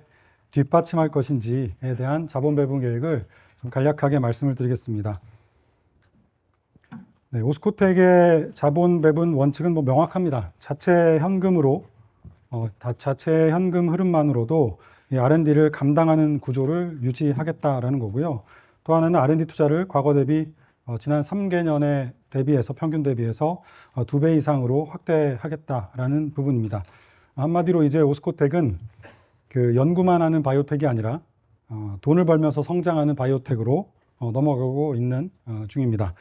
S1: 뒷받침할 것인지에 대한 자본 배분 계획을 좀 간략하게 말씀을 드리겠습니다. 네, 오스코텍의 자본 배분 원칙은 뭐 명확합니다. 자체 현금 흐름만으로도 이 R&D를 감당하는 구조를 유지하겠다라는 거고요. 또 하나는 R&D 투자를 과거 대비 지난 3개년에 대비해서 평균 대비해서 2배 이상으로 확대하겠다라는 부분입니다. 한마디로 이제 오스코텍은 그 연구만 하는 바이오텍이 아니라 돈을 벌면서 성장하는 바이오텍으로 넘어가고 있는 중입니다.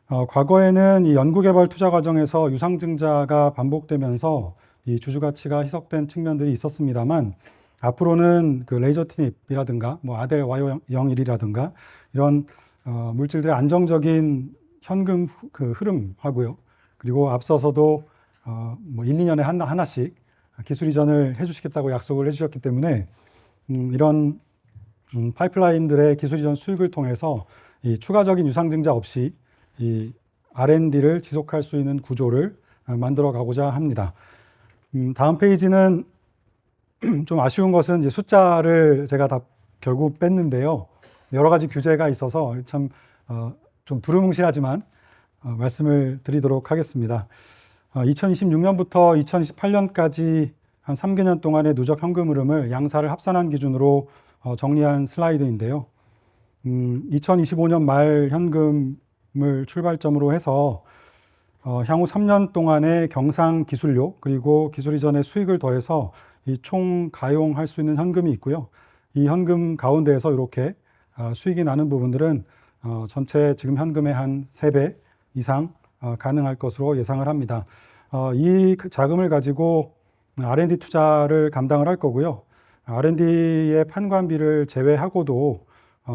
S1: 과거에는 이 연구개발 투자 과정에서 유상증자가 반복되면서 이 주주 가치가 희석된 측면들이 있었습니다만 앞으로는 그 레이저 티닙이라든가 뭐 아델 Y01이라든가 이런 물질들의 안정적인 현금 그 흐름하고요. 그리고 앞서서도 뭐 1, 2년에 하나씩 기술 이전을 해주시겠다고 약속을 해주셨기 때문에 이런 파이프라인들의 기술 이전 수익을 통해서 이 추가적인 유상증자 없이 이 R&D를 지속할 수 있는 구조를 만들어 가고자 합니다. 다음 페이지는 좀 아쉬운 것은 이제 숫자를 제가 다 결국 뺐는데요. 여러 가지 규제가 있어서 참 좀 두루뭉실하지만 말씀을 드리도록 하겠습니다. 2026년부터 2028년까지 한 3개년 동안의 누적 현금 흐름을 양사를 합산한 기준으로 정리한 슬라이드인데요. 2025년 말 현금을 출발점으로 해서 향후 3년 동안의 경상 기술료 그리고 기술 이전의 수익을 더해서 이 총 가용할 수 있는 현금이 있고요. 이 현금 가운데에서 이렇게 수익이 나는 부분들은 전체 지금 현금의 한 3배 이상 가능할 것으로 예상을 합니다. 이 자금을 가지고 R&D 투자를 감당을 할 거고요. R&D의 판관비를 제외하고도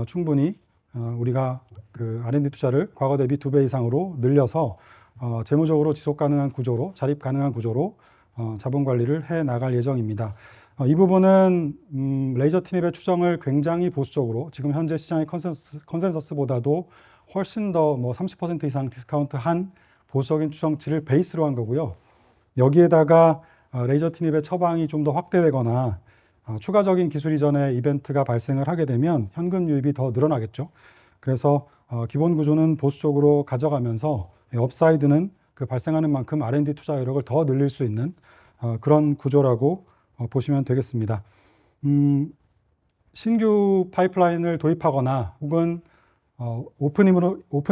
S1: 충분히 우리가 그 R&D 투자를 과거 대비 2배 이상으로 늘려서 재무적으로 지속 가능한 구조로, 자립 가능한 구조로 자본 관리를 해 나갈 예정입니다. 이 부분은 레이저 티닙의 추정을 굉장히 보수적으로 지금 현재 시장의 컨센서스보다도 훨씬 더 뭐 30% 이상 디스카운트한 보수적인 추정치를 베이스로 한 거고요. 여기에다가 레이저 티닙의 처방이 좀 더 확대되거나 추가적인 기술 이전의 이벤트가 발생을 하게 되면 현금 유입이 더 늘어나겠죠. 그래서 기본 구조는 보수적으로 가져가면서 업사이드는 그 발생하는 만큼 R&D 투자 여력을 더 늘릴 수 있는 그런 구조라고 보시면 되겠습니다. 신규 파이프라인을 도입하거나 혹은 오픈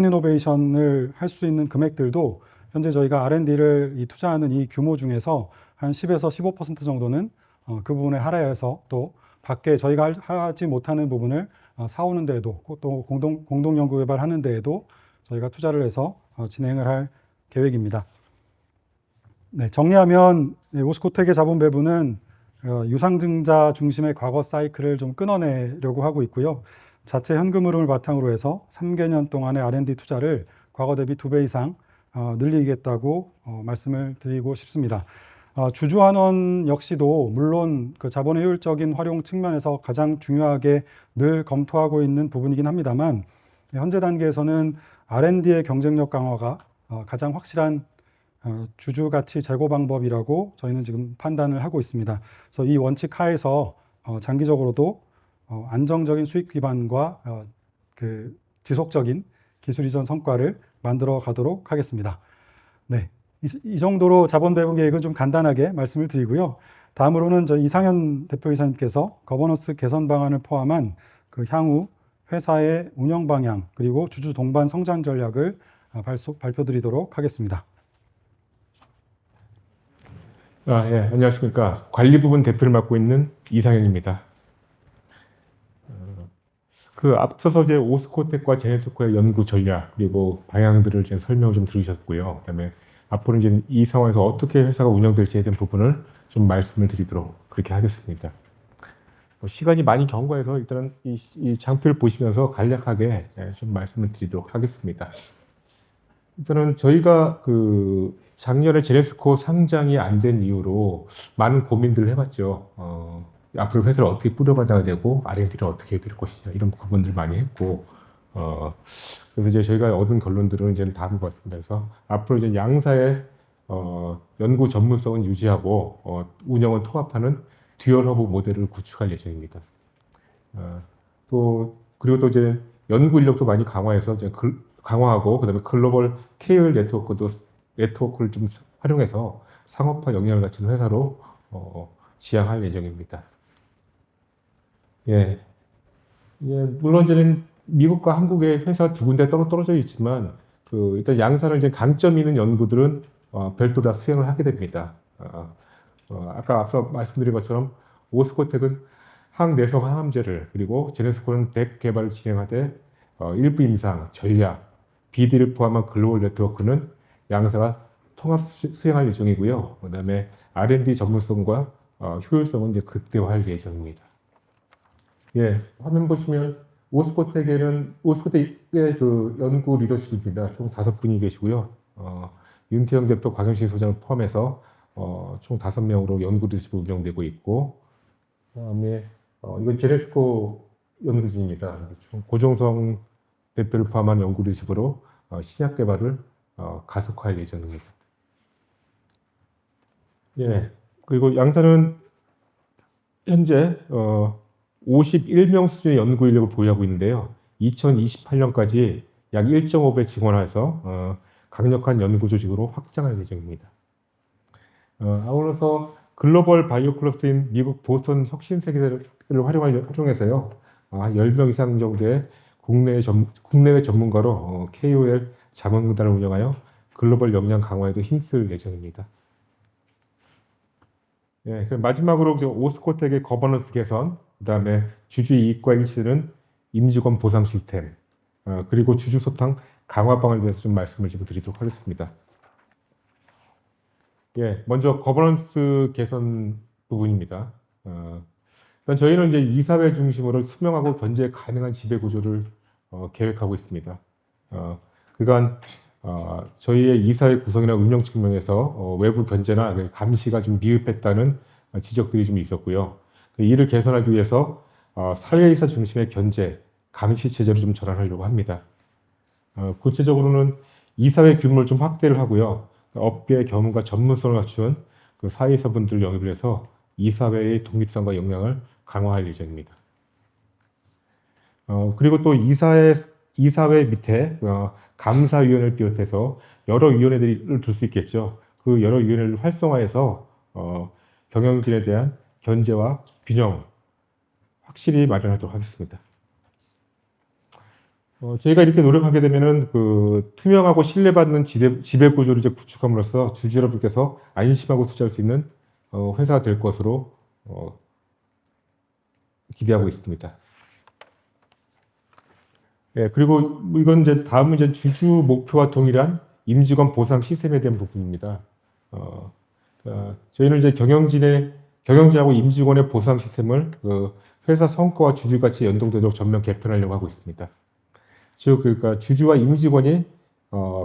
S1: 이노베이션을 할 수 있는 금액들도 현재 저희가 R&D를 투자하는 이 규모 중에서 한 10에서 15% 정도는 그 부분에 할애해서 또 밖에 저희가 하지 못하는 부분을 사오는 데에도 또 공동 연구 개발하는 데에도 저희가 투자를 해서 진행을 할 계획입니다. 네, 정리하면 오스코텍의 자본 배분은 유상증자 중심의 과거 사이클을 좀 끊어내려고 하고 있고요. 자체 현금 흐름을 바탕으로 해서 3개년 동안의 R&D 투자를 과거 대비 2배 이상 늘리겠다고 말씀을 드리고 싶습니다. 주주환원 역시도 물론 그 자본의 효율적인 활용 측면에서 가장 중요하게 늘 검토하고 있는 부분이긴 합니다만 현재 단계에서는 R&D의 경쟁력 강화가 가장 확실한 주주 가치 제고 방법이라고 저희는 지금 판단을 하고 있습니다. 그래서 이 원칙 하에서 장기적으로도 안정적인 수익 기반과 그 지속적인 기술 이전 성과를 만들어 가도록 하겠습니다. 네, 이 정도로 자본 배분 계획은 좀 간단하게 말씀을 드리고요. 다음으로는 저희 이상현 대표이사님께서 거버넌스 개선 방안을 포함한 그 향후 회사의 운영 방향 그리고 주주 동반 성장 전략을 발표드리도록 하겠습니다.
S5: 예, 안녕하십니까. 관리 부분 대표를 맡고 있는 이상현입니다. 그 앞서서 이제 오스코텍과 제네스코의 연구 전략 그리고 방향들을 이제 설명을 좀 들으셨고요. 그다음에 앞으로 이제 이 상황에서 어떻게 회사가 운영될지에 대한 부분을 좀 말씀을 드리도록 그렇게 하겠습니다. 시간이 많이 경과해서 일단은 이 장표를 보시면서 간략하게 좀 말씀을 드리도록 하겠습니다. 일단은 저희가 그 작년에 제네스코 상장이 안 된 이유로 많은 고민들을 해봤죠. 앞으로 회사를 어떻게 뿌려가야 되고 R&D를 어떻게 해드릴 것이냐 이런 부분들 많이 했고 그래서 이제 저희가 얻은 결론들은 이제 다음 말씀드려서 앞으로 이제 양사의 연구 전문성은 유지하고 운영은 통합하는 듀얼 허브 모델을 구축할 예정입니다. 그리고 또 이제 연구 인력도 많이 강화해서 이제 강화하고 그다음에 글로벌 KOL 네트워크를 좀 활용해서 상업화 역량을 갖춘 회사로 지향할 예정입니다. 예, 물론 이제는 미국과 한국의 회사 두 군데 떨어져 있지만 일단 양사는 이제 강점 있는 연구들은 별도로 다 수행을 하게 됩니다. 아까 앞서 말씀드린 것처럼 오스코텍은 항내성 항암제를 그리고 제네스코는 백 개발을 진행하되 일부 임상, 전략, BD를 포함한 글로벌 네트워크는 양사가 통합 수행할 예정이고요. 그다음에 R&D 전문성과 효율성은 이제 극대화할 예정입니다. 예, 화면 보시면 오스코텍의 그 연구 리더십입니다. 총 5분이 계시고요. 윤태영 대표, 곽영신 소장을 포함해서 총 5명으로 연구 리더십을 운영되고 있고, 그다음에 이건 제네스코 연구진입니다. 고종성 대표를 포함한 연구 리더십으로 신약 개발을 가속화할 예정입니다. 예, 그리고 양사는 현재 51명 수준의 연구 인력을 보유하고 있는데요. 2028년까지 약 1.5배 증원해서 강력한 연구 조직으로 확장할 예정입니다. 아울러서 글로벌 바이오 클러스터인 미국 보스턴 혁신세계를 활용해서요. 10명 이상 정도의 국내외 전문가로 KOL 자문단을 운영하여 글로벌 역량 강화에도 힘쓸 예정입니다. 예, 마지막으로 오스코텍의 거버넌스 개선, 그 다음에 주주 이익과 일치되는 임직원 보상 시스템, 그리고 주주 소통 강화방을 위해서 좀 말씀을 좀 드리도록 하겠습니다. 예, 먼저 거버넌스 개선 부분입니다. 일단 저희는 이제 이사회 중심으로 투명하고 견제 가능한 지배 구조를 계획하고 있습니다. 그간 저희의 이사회 구성이나 운영 측면에서 외부 견제나 감시가 좀 미흡했다는 지적들이 좀 있었고요. 이를 개선하기 위해서 사회이사 중심의 견제, 감시 체제로 좀 전환하려고 합니다. 구체적으로는 이사회 규모를 좀 확대를 하고요. 업계 경험과 전문성을 갖춘 그 사회이사분들을 영입을 해서 이사회의 독립성과 역량을 강화할 예정입니다. 그리고 또 이사회 밑에 감사위원회를 비롯해서 여러 위원회들을 둘 수 있겠죠. 그 여러 위원회를 활성화해서 경영진에 대한 견제와 균형 확실히 마련하도록 하겠습니다. 저희가 이렇게 노력하게 되면은 그 투명하고 신뢰받는 지배 구조를 이제 구축함으로써 주주 여러분께서 안심하고 투자할 수 있는 회사가 될 것으로 기대하고 있습니다. 예, 그리고 이건 이제 다음은 이제 주주 목표와 동일한 임직원 보상 시스템에 대한 부분입니다. 저희는 이제 경영진하고 임직원의 보상 시스템을 그 회사 성과와 주주 가치에 연동되도록 전면 개편하려고 하고 있습니다. 즉, 그러니까 주주와 임직원이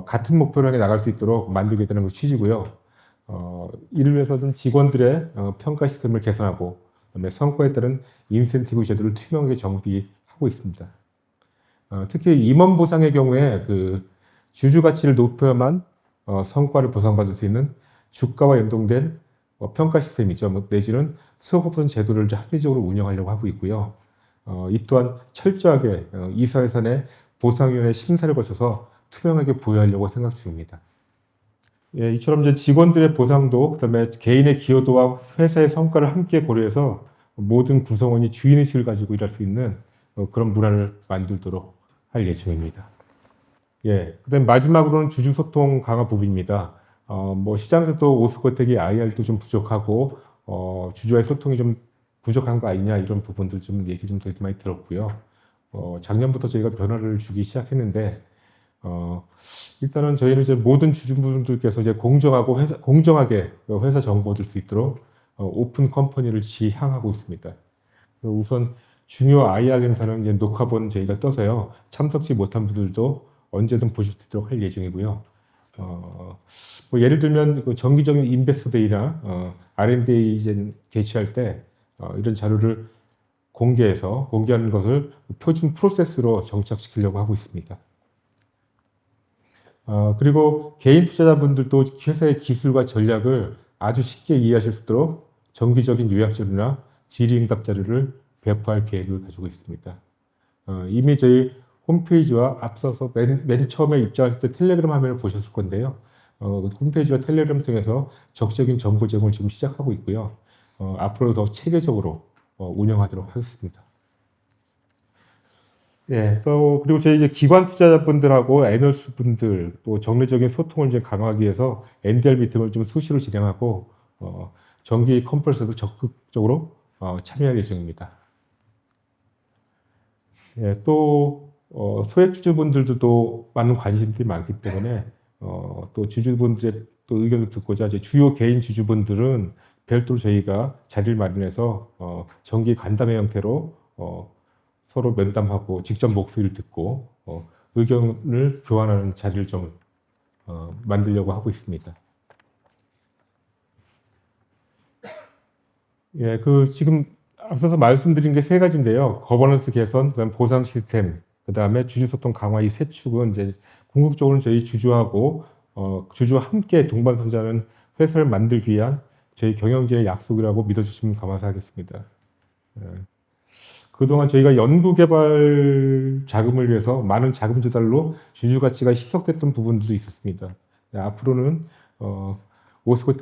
S5: 같은 목표를 향해 나갈 수 있도록 만들게 되는 것 취지고요. 이를 위해서는 직원들의 평가 시스템을 개선하고, 그다음에 성과에 따른 인센티브 제도를 투명하게 정비하고 있습니다. 특히 임원 보상의 경우에 그 주주 가치를 높여야만 성과를 보상받을 수 있는 주가와 연동된 평가 시스템이죠. 내지는 스톡옵션 제도를 합리적으로 운영하려고 하고 있고요. 이 또한 철저하게 이사회사 내 보상위원회 심사를 거쳐서 투명하게 부여하려고 생각 중입니다. 예, 이처럼 이제 직원들의 보상도, 그다음에 개인의 기여도와 회사의 성과를 함께 고려해서 모든 구성원이 주인의식을 가지고 일할 수 있는 그런 문화를 만들도록 할 예정입니다. 예, 그다음 마지막으로는 주주 소통 강화 부분입니다. 뭐 시장에서도 오스코텍이 IR도 좀 부족하고 주주와의 소통이 좀 부족한 거 아니냐 이런 부분들 좀 얘기 좀 되게 많이 들었고요. 작년부터 저희가 변화를 주기 시작했는데 일단은 저희는 이제 모든 주주분들께서 이제 공정하게 회사 정보 얻을 수 있도록 오픈 컴퍼니를 지향하고 있습니다. 우선 중요 IR 행사는 이제 녹화본 저희가 떠서요. 참석지 못한 분들도 언제든 보실 수 있도록 할 예정이고요. 뭐 예를 들면 정기적인 인베스터 데이나 R&D 이제 개최할 때 이런 자료를 공개하는 것을 표준 프로세스로 정착시키려고 하고 있습니다. 그리고 개인 투자자분들도 회사의 기술과 전략을 아주 쉽게 이해하실 수 있도록 정기적인 요약 자료나 질의응답 자료를 배포할 계획을 가지고 있습니다. 이미 저희 홈페이지와 앞서서 맨 처음에 입장하실 때 텔레그램 화면을 보셨을 건데요. 홈페이지와 텔레그램 통해서 적극적인 정보 제공을 지금 시작하고 있고요. 앞으로 더 체계적으로 운영하도록 하겠습니다. 예, 그리고 저희 이제 기관 투자자분들하고 애널스 분들 또 정례적인 소통을 이제 강화하기 위해서 NDR 미팅을 좀 수시로 진행하고 정기 컨퍼런스도 적극적으로 참여할 예정입니다. 예, 또 소액 주주분들도 또 많은 관심들이 많기 때문에 또 주주분들의 또 의견을 듣고자 이제 주요 개인 주주분들은 별도로 저희가 자리를 마련해서 정기 간담회 형태로 서로 면담하고 직접 목소리를 듣고 의견을 교환하는 자리를 좀 만들려고 하고 있습니다. 예, 지금 앞서서 말씀드린 게 세 가지인데요. 거버넌스 개선, 그다음 보상 시스템, 그다음에 주주 소통 강화 이 세 축은 이제 궁극적으로는 저희 주주와 함께 동반선자하는 회사를 만들기 위한 저희 경영진의 약속이라고 믿어주시면 감사하겠습니다. 그동안 저희가 연구개발 자금을 위해서 많은 자금 조달로 주주 가치가 희석됐던 부분들도 있었습니다. 앞으로는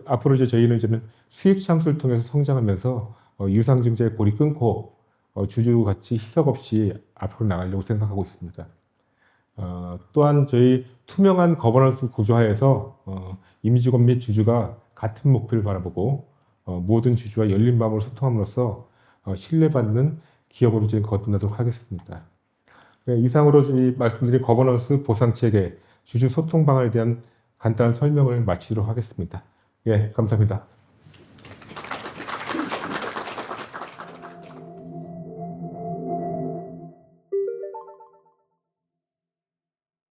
S5: 앞으로 이제 저희는 이제 수익 창출을 통해서 성장하면서 유상증자의 골이 끊고 주주 가치 희석 없이 앞으로 나가려고 생각하고 있습니다. 또한 저희 투명한 거버넌스 구조하에서 임직원 및 주주가 같은 목표를 바라보고 모든 주주와 열린 마음으로 소통함으로써 신뢰받는 기업으로 이제 거듭나도록 하겠습니다. 네, 이상으로 저희 말씀드린 거버넌스 보상체계 주주 소통 방안에 대한 간단한 설명을 마치도록 하겠습니다. 예, 감사합니다.